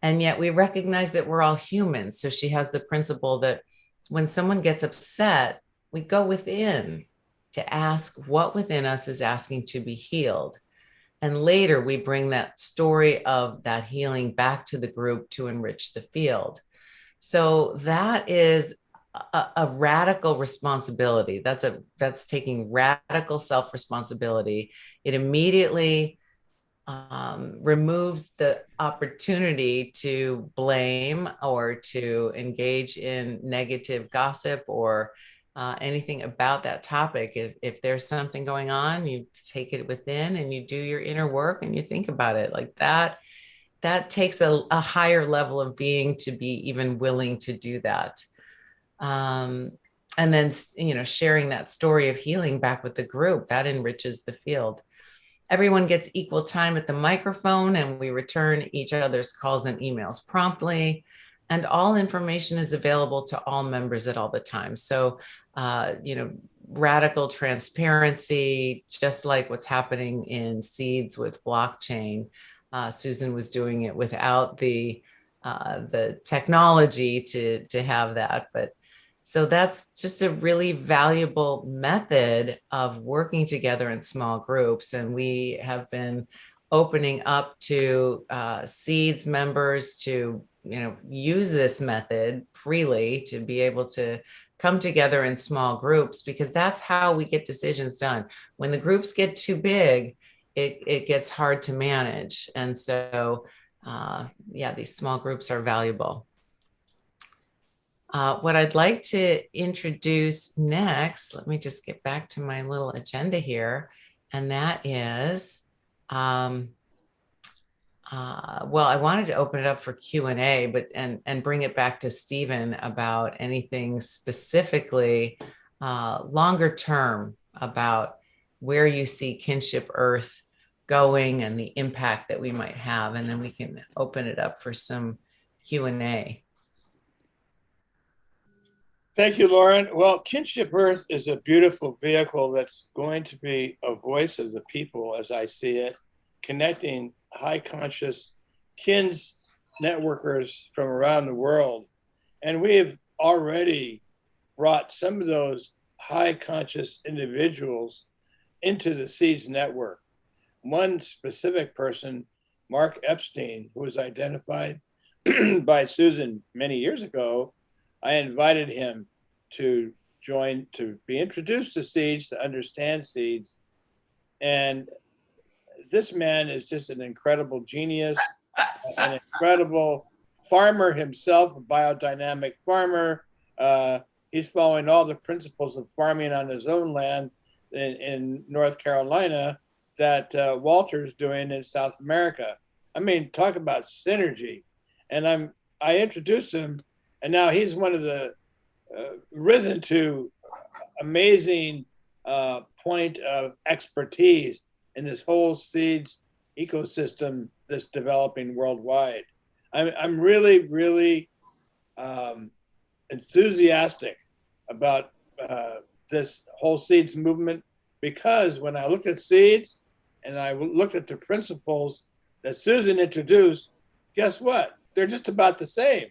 And yet we recognize that we're all humans. So she has the principle that when someone gets upset, we go within to ask what within us is asking to be healed. And later we bring that story of that healing back to the group to enrich the field. So that is a radical responsibility. That's taking radical self-responsibility. It immediately removes the opportunity to blame or to engage in negative gossip or anything about that topic. If there's something going on, you take it within and you do your inner work and you think about it like that. That takes a higher level of being to be even willing to do that. And then, sharing that story of healing back with the group, that enriches the field. Everyone gets equal time at the microphone, and we return each other's calls and emails promptly. And all information is available to all members at all the time. So, radical transparency, just like what's happening in Seeds with blockchain. Susan was doing it without the technology to have that, but so that's just a really valuable method of working together in small groups. And we have been opening up to Seeds members to, use this method freely to be able to come together in small groups, because that's how we get decisions done. When the groups get too big, it gets hard to manage. And so, these small groups are valuable. What I'd like to introduce next, let me just get back to my little agenda here, and that is, I wanted to open it up for Q&A, but and bring it back to Stephen about anything specifically longer term about where you see Kinship Earth going and the impact that we might have, and then we can open it up for some Q&A. Thank you, Lauren. Well, Kinship Earth is a beautiful vehicle that's going to be a voice of the people, as I see it, connecting high conscious kins networkers from around the world. And we have already brought some of those high conscious individuals into the Seeds network. One specific person, Mark Epstein, who was identified by Susan many years ago, I invited him to join, to be introduced to Seeds, to understand Seeds. And this man is just an incredible genius, an incredible farmer himself, a biodynamic farmer. He's following all the principles of farming on his own land in North Carolina that Walter's doing in South America. I mean, talk about synergy. And I introduced him, and now he's one of the risen to amazing point of expertise in this whole Seeds ecosystem that's developing worldwide. I'm really, really enthusiastic about this whole Seeds movement, because when I looked at Seeds and I looked at the principles that Susan introduced, guess what? They're just about the same.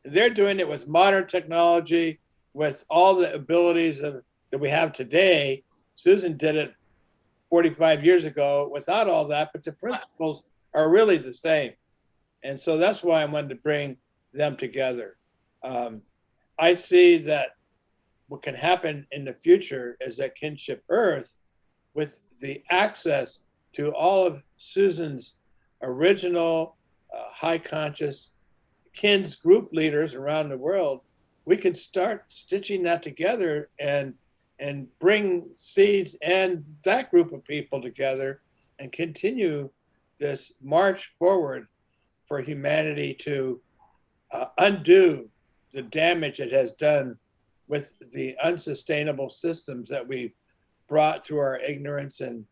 They're doing it with modern technology, with all the abilities that we have today. Susan did it 45 years ago without all that, but the principles are really the same. And so that's why I wanted to bring them together. I see that what can happen in the future is that Kinship Earth, with the access to all of Susan's original high conscious KINS group leaders around the world, we can start stitching that together and bring seeds and that group of people together and continue this march forward for humanity to undo the damage it has done with the unsustainable systems that we brought through our ignorance and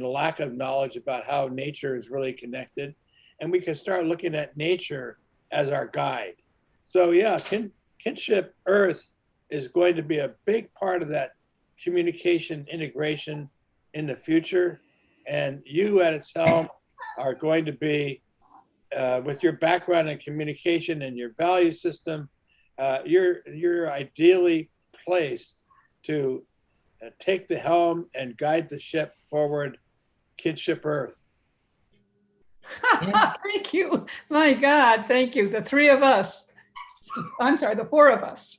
lack of knowledge about how nature is really connected. And we can start looking at nature as our guide. So yeah, Kinship Earth is going to be a big part of that communication integration in the future. And you at its helm are going to be, with your background in communication and your value system, you're ideally placed to take the helm and guide the ship forward, Kinship Earth. Thank you. My God, thank you. The three of us. I'm sorry, the four of us.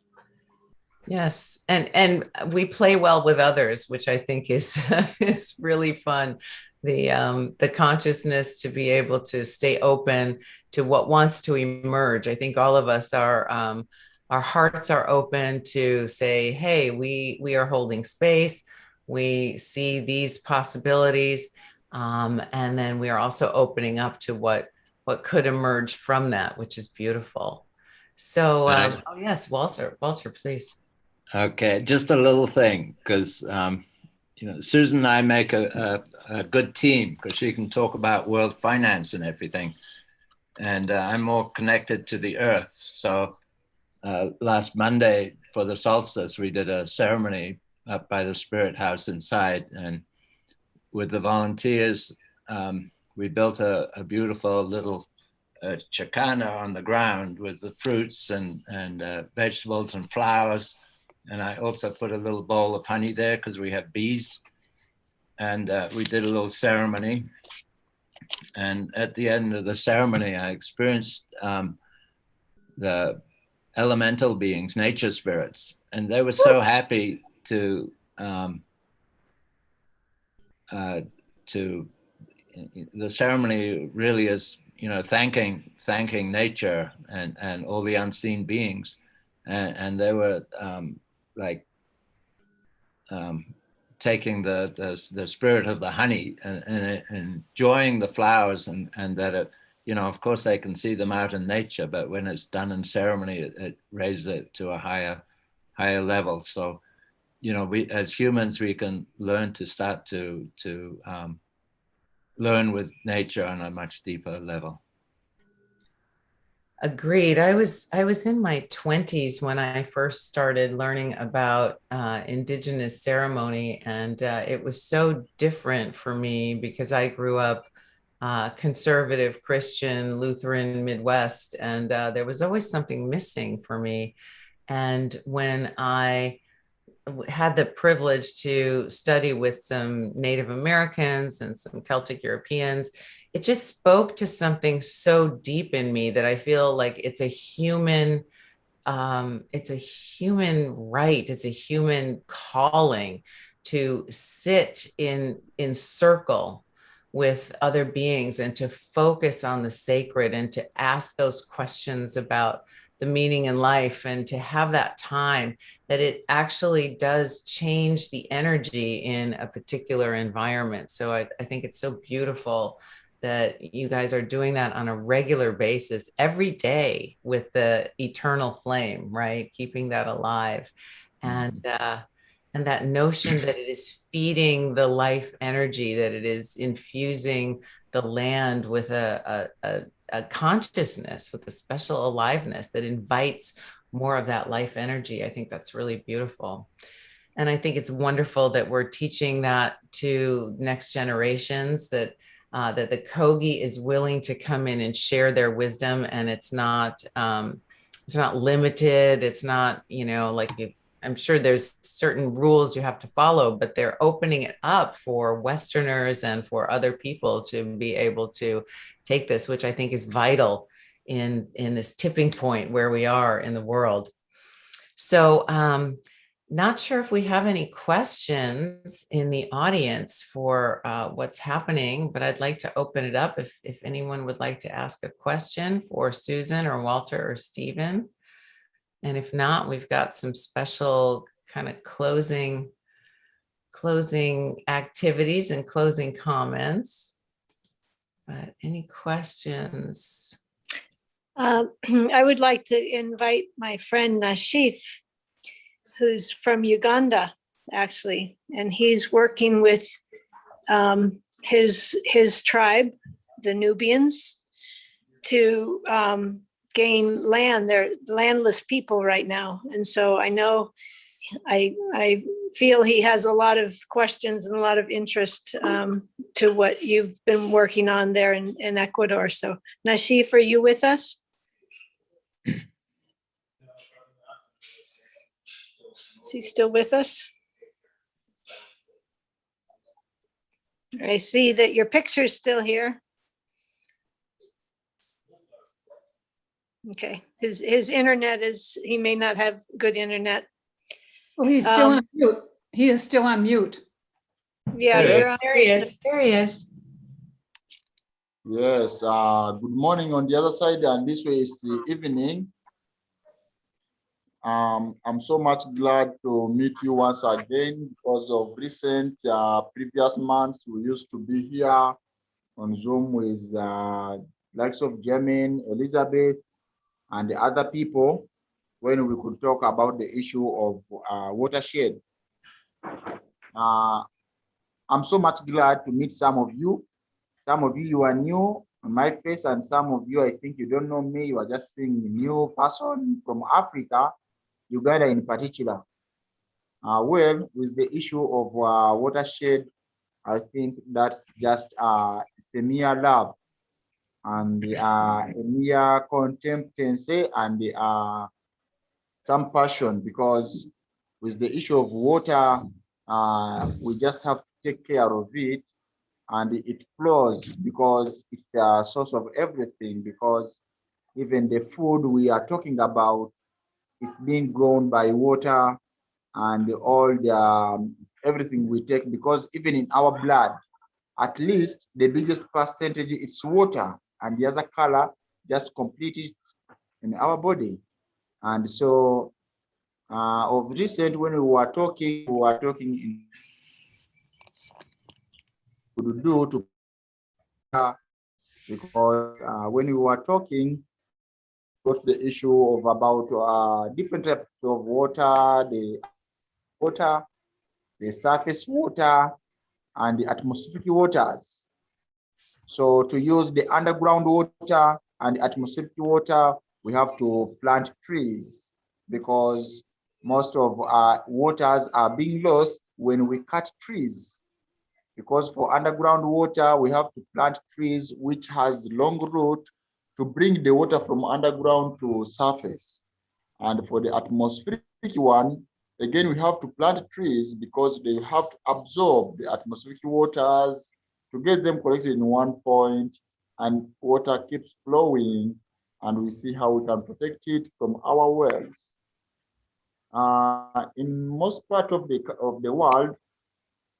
Yes, and we play well with others, which I think is is really fun. The consciousness to be able to stay open to what wants to emerge. I think all of us are, our hearts are open to say, hey, we are holding space. We see these possibilities, and then we are also opening up to what could emerge from that, which is beautiful. So, oh yes, Walter, please. Okay, just a little thing, because Susan and I make a good team because she can talk about world finance and everything, and I'm more connected to the earth. So last Monday for the solstice, we did a ceremony up by the Spirit House inside, and with the volunteers, we built a beautiful little chicana on the ground with the fruits and vegetables and flowers. And I also put a little bowl of honey there because we have bees. And we did a little ceremony. And at the end of the ceremony, I experienced the elemental beings, nature spirits. And they were so happy to the ceremony really is, thanking nature and all the unseen beings. And they were taking the spirit of the honey and enjoying the flowers, and that it, of course they can see them out in nature, but when it's done in ceremony, it raises it to a higher level. So, we as humans, we can learn to start to learn with nature on a much deeper level. Agreed. I was in my 20s when I first started learning about indigenous ceremony, and it was so different for me because I grew up conservative Christian Lutheran Midwest, and there was always something missing for me. And when I had the privilege to study with some Native Americans and some Celtic Europeans, it just spoke to something so deep in me that I feel like it's a human right, it's a human calling to sit in circle with other beings and to focus on the sacred and to ask those questions about the meaning in life, and to have that time that it actually does change the energy in a particular environment. So I think it's so beautiful that you guys are doing that on a regular basis every day with the eternal flame, right? Keeping that alive. And that notion that it is feeding the life energy, that it is infusing the land with a consciousness, with a special aliveness that invites more of that life energy. I think that's really beautiful. And I think it's wonderful that we're teaching that to next generations, that the Kogi is willing to come in and share their wisdom, and it's not limited. It's not, like I'm sure there's certain rules you have to follow, but they're opening it up for Westerners and for other people to be able to take this, which I think is vital in this tipping point where we are in the world. So not sure if we have any questions in the audience for what's happening, but I'd like to open it up if anyone would like to ask a question for Susan or Walter or Stephen. And if not, we've got some special kind of closing activities and closing comments. But any questions? I would like to invite my friend Nashif, who's from Uganda, actually, and he's working with his tribe, the Nubians, to gain land. They're landless people right now, and so I know I feel he has a lot of questions and a lot of interest to what you've been working on there in Ecuador. So, Nashif, are you with us? Is he still with us? I see that your picture's still here. Okay, his internet is, he may not have good internet. Well, he's still on mute. He is still on mute. Yeah, There you're on. There he is. There he is. Yes, good morning on the other side, and this way is the evening. I'm so much glad to meet you once again because of recent previous months we used to be here on Zoom with likes of Jermaine, Elizabeth, and the other people when we could talk about the issue of watershed. I'm so much glad to meet some of you. Some of you are new on my face, and some of you, I think you don't know me. You are just seeing a new person from Africa, Uganda in particular. Well, with the issue of watershed, I think that's just it's a mere love and a mere contemptancy and some passion, because with the issue of water, we just have to take care of it, and it flows because it's a source of everything, because even the food we are talking about is being grown by water, and all the everything we take, because even in our blood, at least the biggest percentage it's water, and the other color just complete it in our body. And so of recent, when we were talking in to do to because when we were talking about the issue of about different types of water, the surface water, and the atmospheric waters. So to use the underground water and the atmospheric water, we have to plant trees, because most of our waters are being lost when we cut trees. Because for underground water, we have to plant trees which has long root to bring the water from underground to surface. And for the atmospheric one, again, we have to plant trees because they have to absorb the atmospheric waters to get them collected in one point, and water keeps flowing, and we see how we can protect it from our wells. In most part of the world,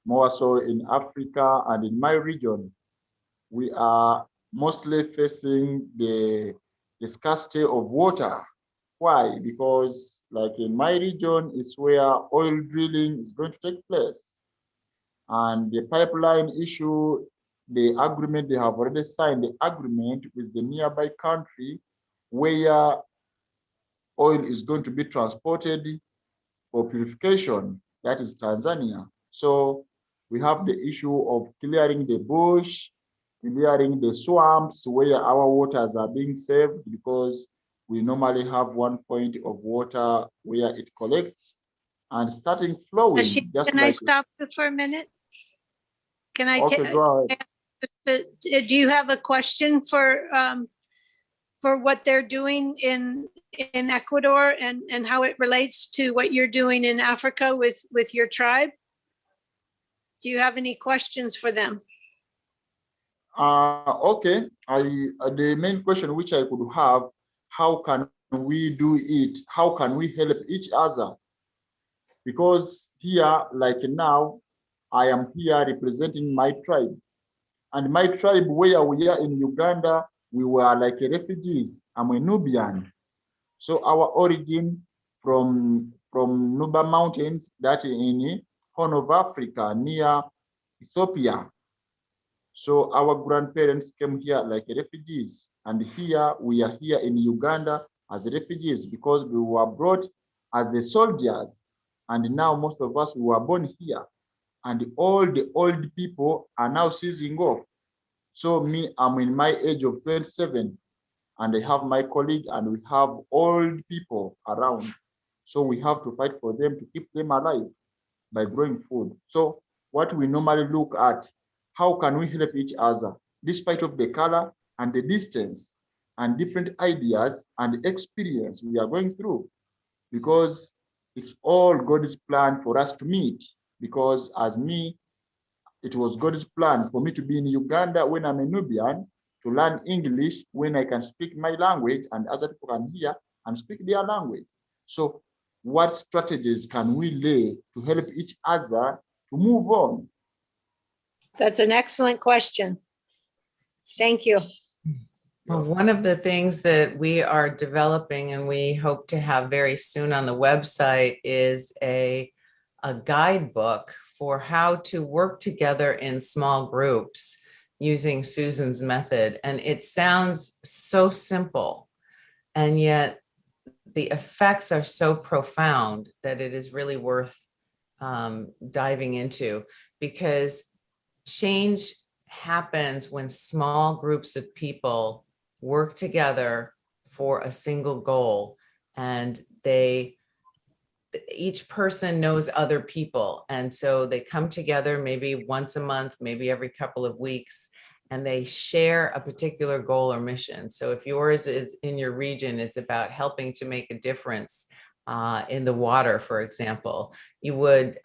more so in Africa and in my region, we are mostly facing the scarcity of water. Why? Because like in my region is where oil drilling is going to take place. And the pipeline issue, the agreement, they have already signed the agreement with the nearby country where oil is going to be transported for purification, that is Tanzania. So we have the issue of clearing the bush, clearing the swamps where our waters are being saved, because we normally have one point of water where it collects and starting flowing. Just Can I stop you for a minute? Can I okay, go ahead. do you have a question for what they're doing in in Ecuador and how it relates to what you're doing in Africa with your tribe? Do you have any questions for them? Okay. The main question which I could have, how can we do it? How can we help each other? Because here, like now, I am here representing my tribe. And my tribe, where we are in Uganda, we were like refugees. I'm a Nubian. So our origin from Nuba Mountains, that in Horn of Africa, near Ethiopia. So our grandparents came here like refugees. And here, we are here in Uganda as refugees because we were brought as the soldiers. And now most of us were born here. And all the old people are now ceasing off. So me, I'm in my age of 27, and I have my colleague, and we have old people around. So we have to fight for them to keep them alive by growing food. So what we normally look at, how can we help each other, despite of the color and the distance and different ideas and experience we are going through, because it's all God's plan for us to meet. Because as me, it was God's plan for me to be in Uganda when I'm a Nubian, to learn English when I can speak my language and other people can hear and speak their language. So what strategies can we lay to help each other to move on? That's an excellent question. Thank you. Well, one of the things that we are developing and we hope to have very soon on the website is a guidebook for how to work together in small groups using Susan's method. And it sounds so simple, and yet the effects are so profound that it is really worth diving into, because change happens when small groups of people work together for a single goal, and each person knows other people. And so they come together maybe once a month, maybe every couple of weeks, and they share a particular goal or mission. So if yours is in your region is about helping to make a difference in the water, for example, you would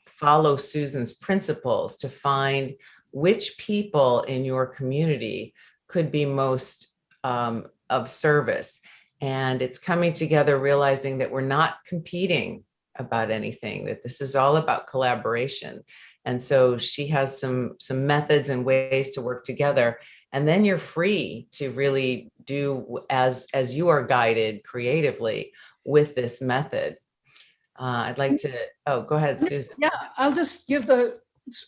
follow Susan's principles to find which people in your community could be most of service. And it's coming together, realizing that we're not competing about anything, that this is all about collaboration. And so she has some methods and ways to work together. And then you're free to really do as you are guided creatively with this method. I'd like to, go ahead, Susan. Yeah, I'll just give the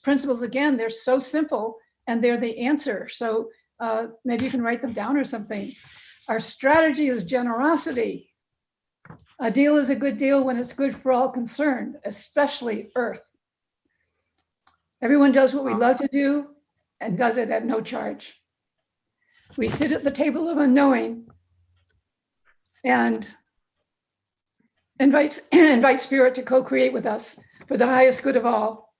principles again. They're so simple and they're the answer. So maybe you can write them down or something. Our strategy is generosity. A deal is a good deal when it's good for all concerned, especially Earth. Everyone does what we love to do and does it at no charge. We sit at the table of unknowing and invite spirit to co-create with us for the highest good of all.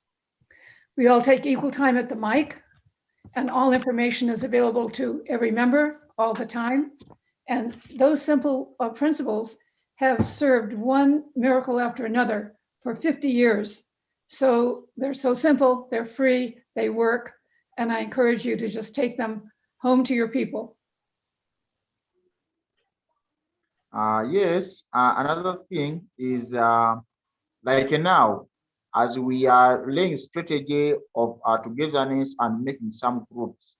We all take equal time at the mic, and all information is available to every member all the time. And those simple principles have served one miracle after another for 50 years. So they're so simple, they're free, they work. And I encourage you to just take them home to your people. Yes, another thing is like now, as we are laying strategy of togetherness and making some groups,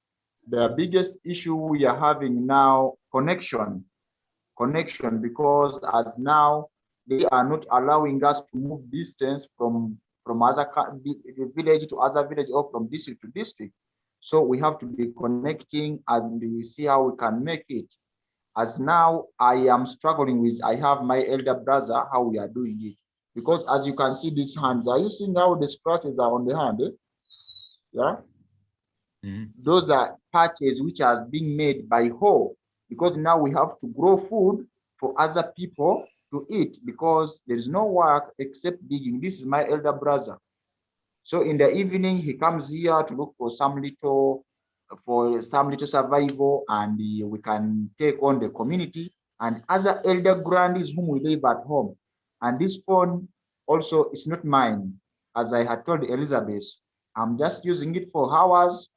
the biggest issue we are having now, connection, because as now they are not allowing us to move distance from other village to other village or from district to district. So we have to be connecting and we see how we can make it. As now I am struggling with, I have my elder brother, how we are doing it. Because as you can see these hands, are you seeing how the scratches are on the hand? Yeah. Those are patches which are being made by hoe, because now we have to grow food for other people to eat, because there is no work except digging. This is my elder brother. So in the evening, he comes here to look for some little survival, and we can take on the community and other elder grandees whom we leave at home. And this phone also is not mine. As I had told Elizabeth, I'm just using it for hours.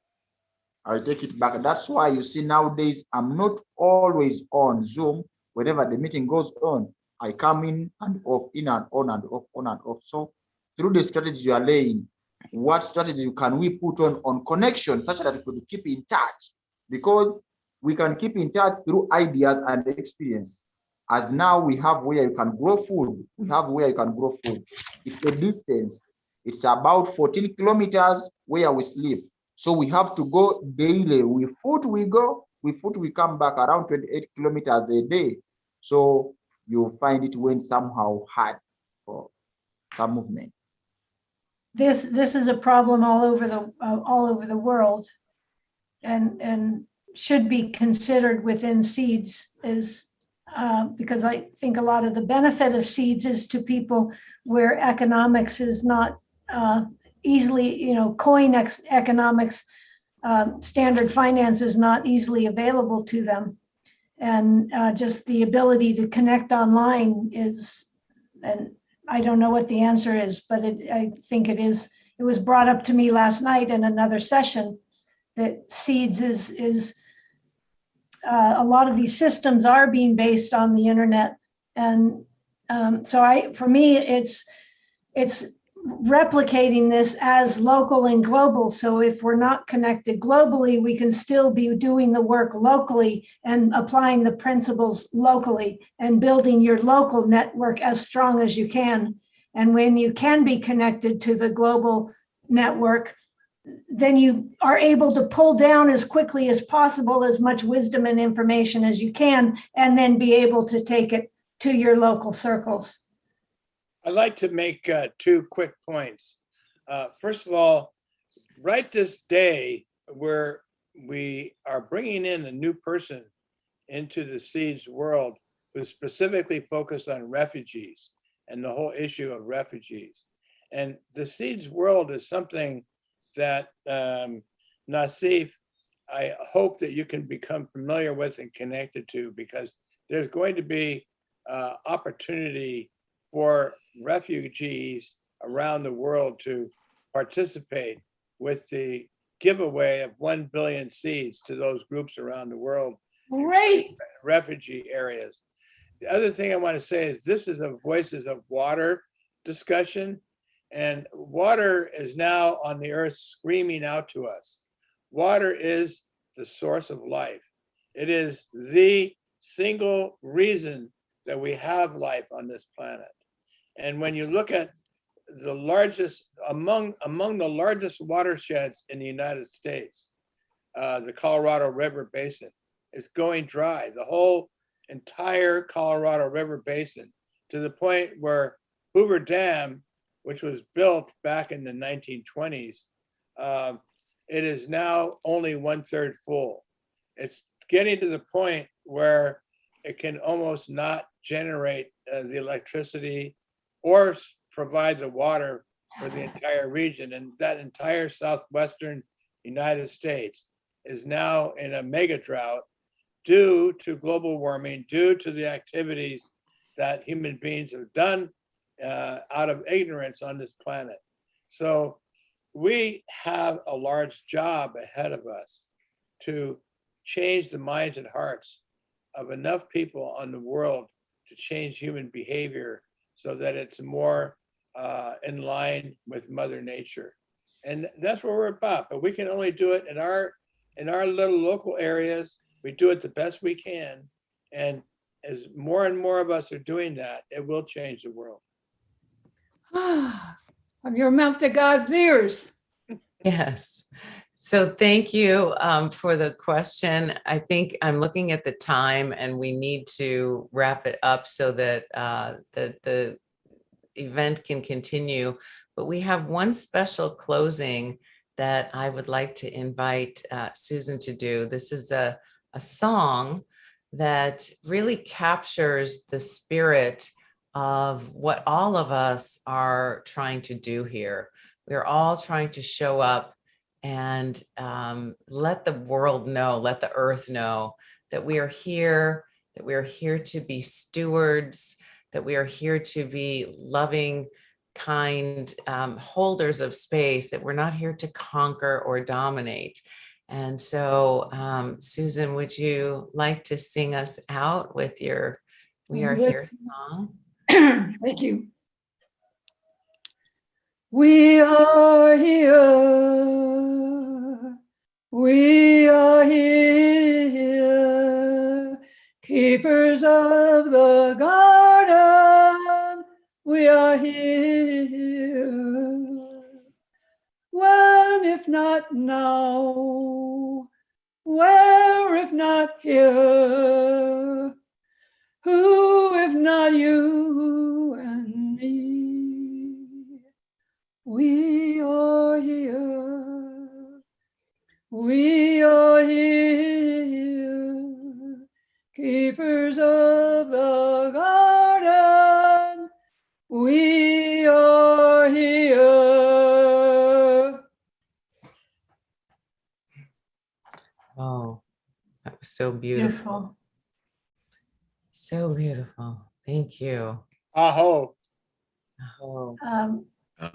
I'll take it back. That's why you see nowadays I'm not always on Zoom. Whenever the meeting goes on, I come in and on and off, on and off. So through the strategy you are laying, what strategy can we put on connection such that we could keep in touch? Because we can keep in touch through ideas and experience. As now we have where you can grow food, we have where you can grow food. It's a distance. It's about 14 kilometers where we sleep. So we have to go daily. With foot we go, with foot we come back around 28 kilometers a day. So you find it went somehow hard for some movement. This is a problem all over the world, and should be considered within seeds, is because I think a lot of the benefit of seeds is to people where economics is not easily, economics, standard finance is not easily available to them. And just the ability to connect online is, and I don't know what the answer is, but I think it is. It was brought up to me last night in another session that seeds is a lot of these systems are being based on the internet. And so for me, it's replicating this as local and global. So if we're not connected globally, we can still be doing the work locally and applying the principles locally and building your local network as strong as you can. And when you can be connected to the global network, then you are able to pull down as quickly as possible as much wisdom and information as you can, and then be able to take it to your local circles. I'd like to make 2 quick points. First of all, right this day, where we are bringing in a new person into the seeds world who's specifically focused on refugees and the whole issue of refugees. And the seeds world is something that Nassif, I hope that you can become familiar with and connected to, because there's going to be opportunity for refugees around the world to participate with the giveaway of 1 billion seeds to those groups around the world. Great. Refugee areas. The other thing I want to say is this is a Voices of Water discussion, and water is now on the earth screaming out to us. Water is the source of life. It is the single reason that we have life on this planet. And when you look at the largest, among the largest watersheds in the United States, the Colorado River Basin is going dry. The whole entire Colorado River Basin, to the point where Hoover Dam, which was built back in the 1920s, it is now only 1/3 full. It's getting to the point where it can almost not generate the electricity or provide the water for the entire region. And that entire southwestern United States is now in a mega drought due to global warming, due to the activities that human beings have done out of ignorance on this planet. So we have a large job ahead of us to change the minds and hearts of enough people on the world to change human behavior so that it's more in line with Mother Nature. And that's what we're about. But we can only do it in our little local areas. We do it the best we can. And as more and more of us are doing that, it will change the world. From your mouth to God's ears. Yes. So thank you for the question. I think I'm looking at the time and we need to wrap it up so that the event can continue. But we have one special closing that I would like to invite Susan to do. This is a song that really captures the spirit of what all of us are trying to do here. We're all trying to show up and let the world know, let the earth know that we are here, that we are here to be stewards, that we are here to be loving, kind holders of space, that we're not here to conquer or dominate. And so, Susan, would you like to sing us out with your We Are Here song? Thank you. We are here. We are here. Keepers of the garden. We are here. When, if not now, where, if not here? Who, if not you and me? We are here. We are here. Keepers of the garden. We are here. Oh, that was so beautiful. Beautiful. So beautiful. Thank you. Aho. Oh,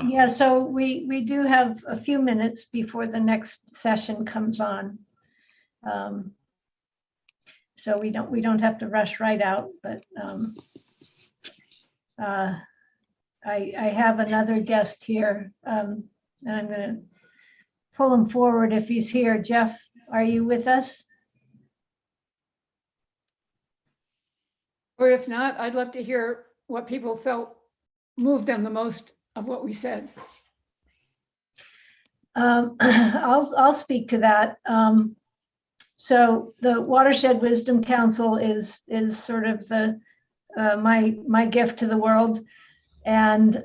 Yeah, so we do have a few minutes before the next session comes on. So we don't have to rush right out, but I have another guest here, and I'm going to pull him forward if he's here. Jeff, are you with us? Or if not, I'd love to hear what people felt moved them the most of what we said. I'll speak to that. So the Watershed Wisdom Council is sort of the my gift to the world and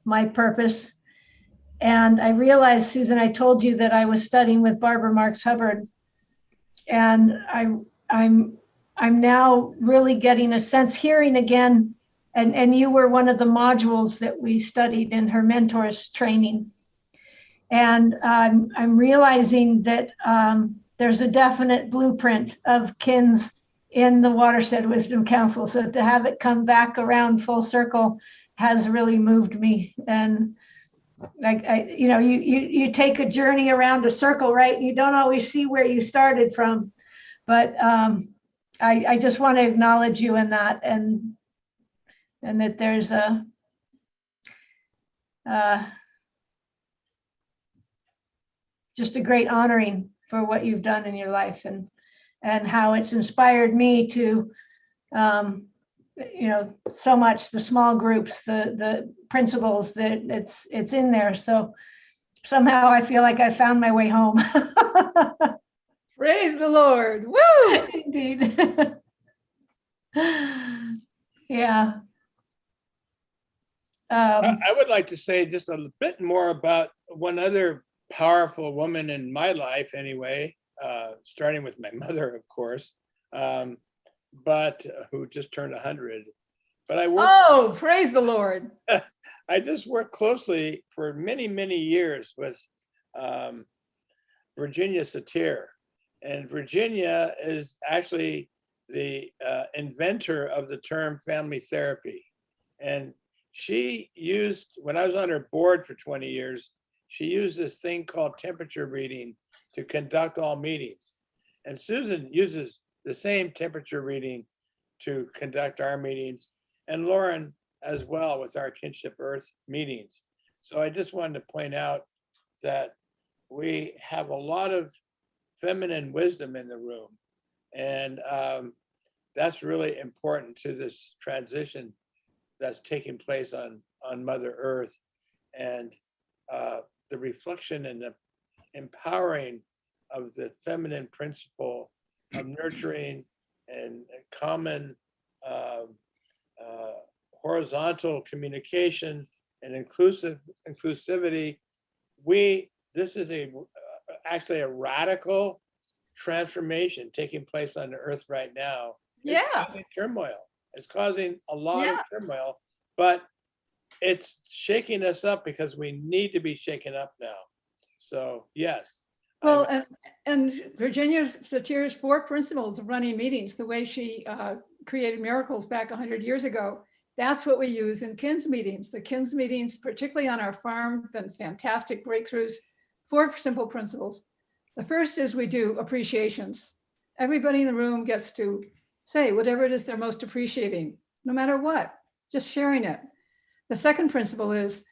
my purpose. And I realized, Susan, I told you that I was studying with Barbara Marx Hubbard, and I'm now really getting a sense, hearing again, and you were one of the modules that we studied in her mentors training. And I'm realizing that there's a definite blueprint of KINS in the Watershed Wisdom Council. So to have it come back around full circle has really moved me. And like, you take a journey around a circle, right? You don't always see where you started from, but I just want to acknowledge you in that, and that there's a just a great honoring for what you've done in your life, and how it's inspired me to, so much, the small groups, the principles that it's in there. So somehow I feel like I found my way home. Praise the Lord. Woo! Indeed. Yeah. I would like to say just a bit more about one other powerful woman in my life anyway, starting with my mother, of course, but who just turned 100. But I worked. Oh, praise the Lord. I just worked closely for many, many years with Virginia Satir. And Virginia is actually the inventor of the term family therapy. And she used, when I was on her board for 20 years, she used this thing called temperature reading to conduct all meetings. And Susan uses the same temperature reading to conduct our meetings, and Lauren as well with our Kinship Earth meetings. So I just wanted to point out that we have a lot of feminine wisdom in the room. And that's really important to this transition that's taking place on Mother Earth, and the reflection and the empowering of the feminine principle of nurturing and common horizontal communication and inclusivity. This is actually a radical transformation taking place on the earth right now. It's causing turmoil. It's causing a lot of turmoil, but it's shaking us up because we need to be shaken up now. So yes, Well, and Virginia Satir's 4 principles of running meetings, the way she created miracles back 100 years ago, that's what we use in KINS meetings. The KINS meetings, particularly on our farm, been fantastic breakthroughs. 4 simple principles. The first is we do appreciations. Everybody in the room gets to say whatever it is they're most appreciating, no matter what, just sharing it. The second principle is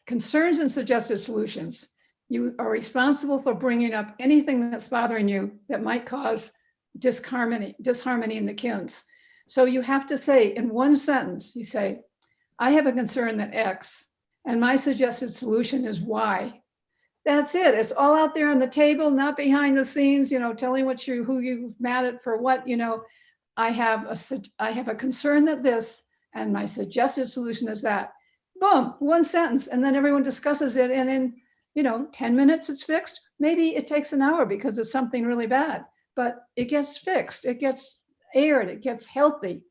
concerns and suggested solutions. You are responsible for bringing up anything that's bothering you that might cause disharmony in the KINS. So you have to say in one sentence, you say, I have a concern that X, and my suggested solution is Y. That's it. It's all out there on the table, not behind the scenes, telling who you've mad at for what, I have a concern that this, and my suggested solution is that. Boom, one sentence, and then everyone discusses it, and in 10 minutes it's fixed. Maybe it takes an hour because it's something really bad, but it gets fixed, it gets aired, it gets healthy.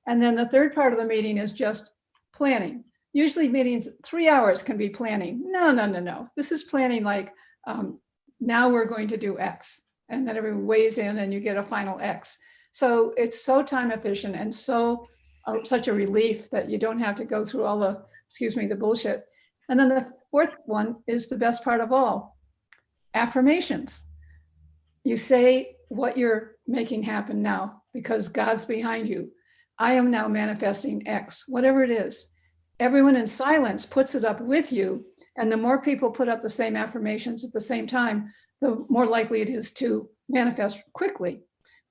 And then the third part of the meeting is just planning. Usually meetings, 3 hours can be planning. No. This is planning like, now we're going to do X. And then everyone weighs in and you get a final X. So it's so time efficient and such a relief that you don't have to go through all the, the bullshit. And then the fourth one is the best part of all, affirmations. You say what you're making happen now because God's behind you. I am now manifesting X, whatever it is. Everyone in silence puts it up with you. And the more people put up the same affirmations at the same time, the more likely it is to manifest quickly.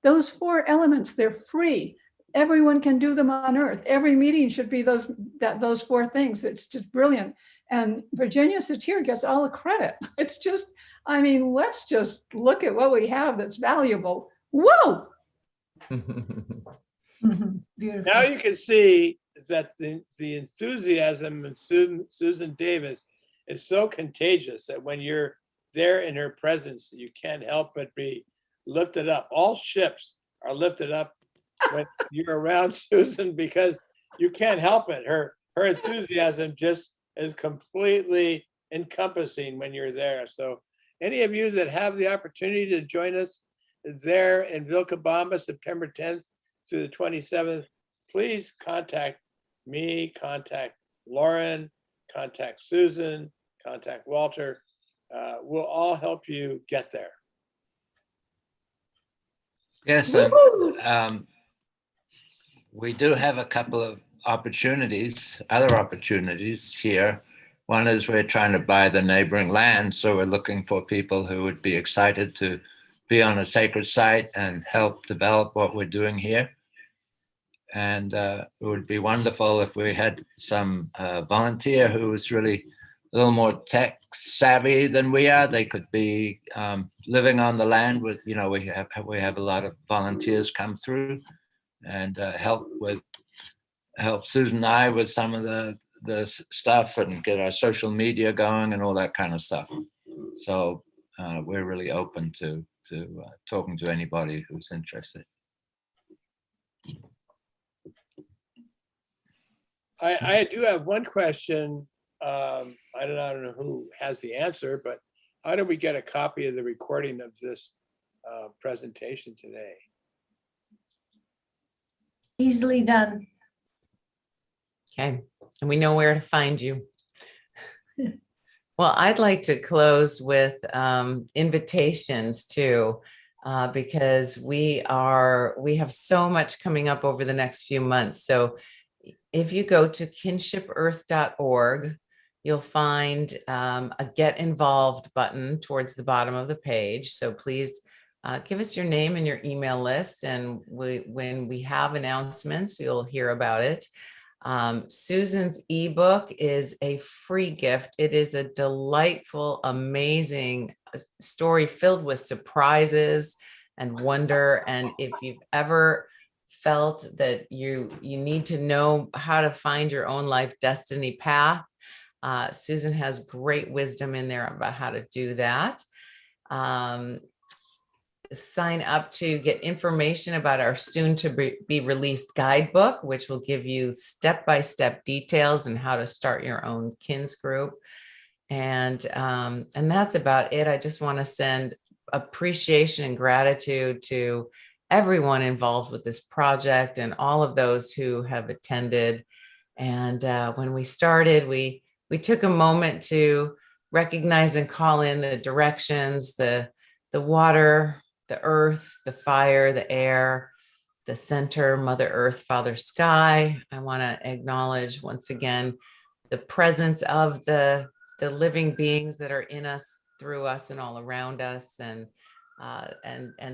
Those 4 elements, they're free. Everyone can do them on earth. Every meeting should be those 4 things. It's just brilliant. And Virginia Satir gets all the credit. It's just, let's just look at what we have that's valuable. Whoa! Beautiful. Now you can see that the enthusiasm in Susan Davis is so contagious that when you're there in her presence, you can't help but be lifted up. All ships are lifted up when you're around Susan because you can't help it. Her enthusiasm just is completely encompassing when you're there. So any of you that have the opportunity to join us there in Vilcabamba, September 10th to the 27th, please contact me, contact Lauren, contact Susan, contact Walter. We'll all help you get there. Yes, and we do have a couple of other opportunities here. One is we're trying to buy the neighboring land, so we're looking for people who would be excited to be on a sacred site and help develop what we're doing here. And it would be wonderful if we had some volunteer who was really a little more tech savvy than we are. They could be living on the land with, we have a lot of volunteers come through and help Susan and I with some of the stuff and get our social media going and all that kind of stuff. So we're really open to talking to anybody who's interested. I do have one question. I don't know who has the answer, but how do we get a copy of the recording of this presentation today? Easily done. Okay, and we know where to find you. Well, I'd like to close with invitations too, because we have so much coming up over the next few months. So if you go to kinshipearth.org, you'll find a Get Involved button towards the bottom of the page. So please give us your name and your email list. And when we have announcements, you'll hear about it. Susan's ebook is a free gift. It is a delightful, amazing story filled with surprises and wonder. And if you've ever felt that you need to know how to find your own life destiny path, Susan has great wisdom in there about how to do that. Sign up to get information about our soon to be released guidebook, which will give you step-by-step details on how to start your own KINS group. And that's about it. I just want to send appreciation and gratitude to everyone involved with this project and all of those who have attended. And when we started, we took a moment to recognize and call in the directions, the water, the earth, the fire, the air, the center, Mother Earth, Father Sky. I want to acknowledge once again the presence of the living beings that are in us, through us, and all around us, and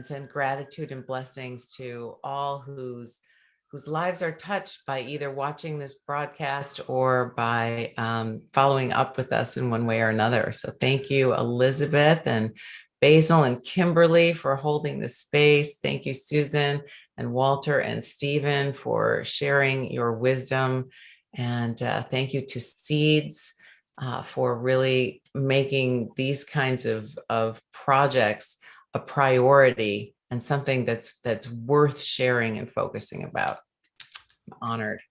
send gratitude and blessings to all whose lives are touched by either watching this broadcast or by following up with us in one way or another. So thank you, Elizabeth and Basil and Kimberly, for holding this space. Thank you, Susan and Walter and Stephen, for sharing your wisdom. And thank you to Seeds for really making these kinds of projects a priority and something that's worth sharing and focusing about. I'm honored.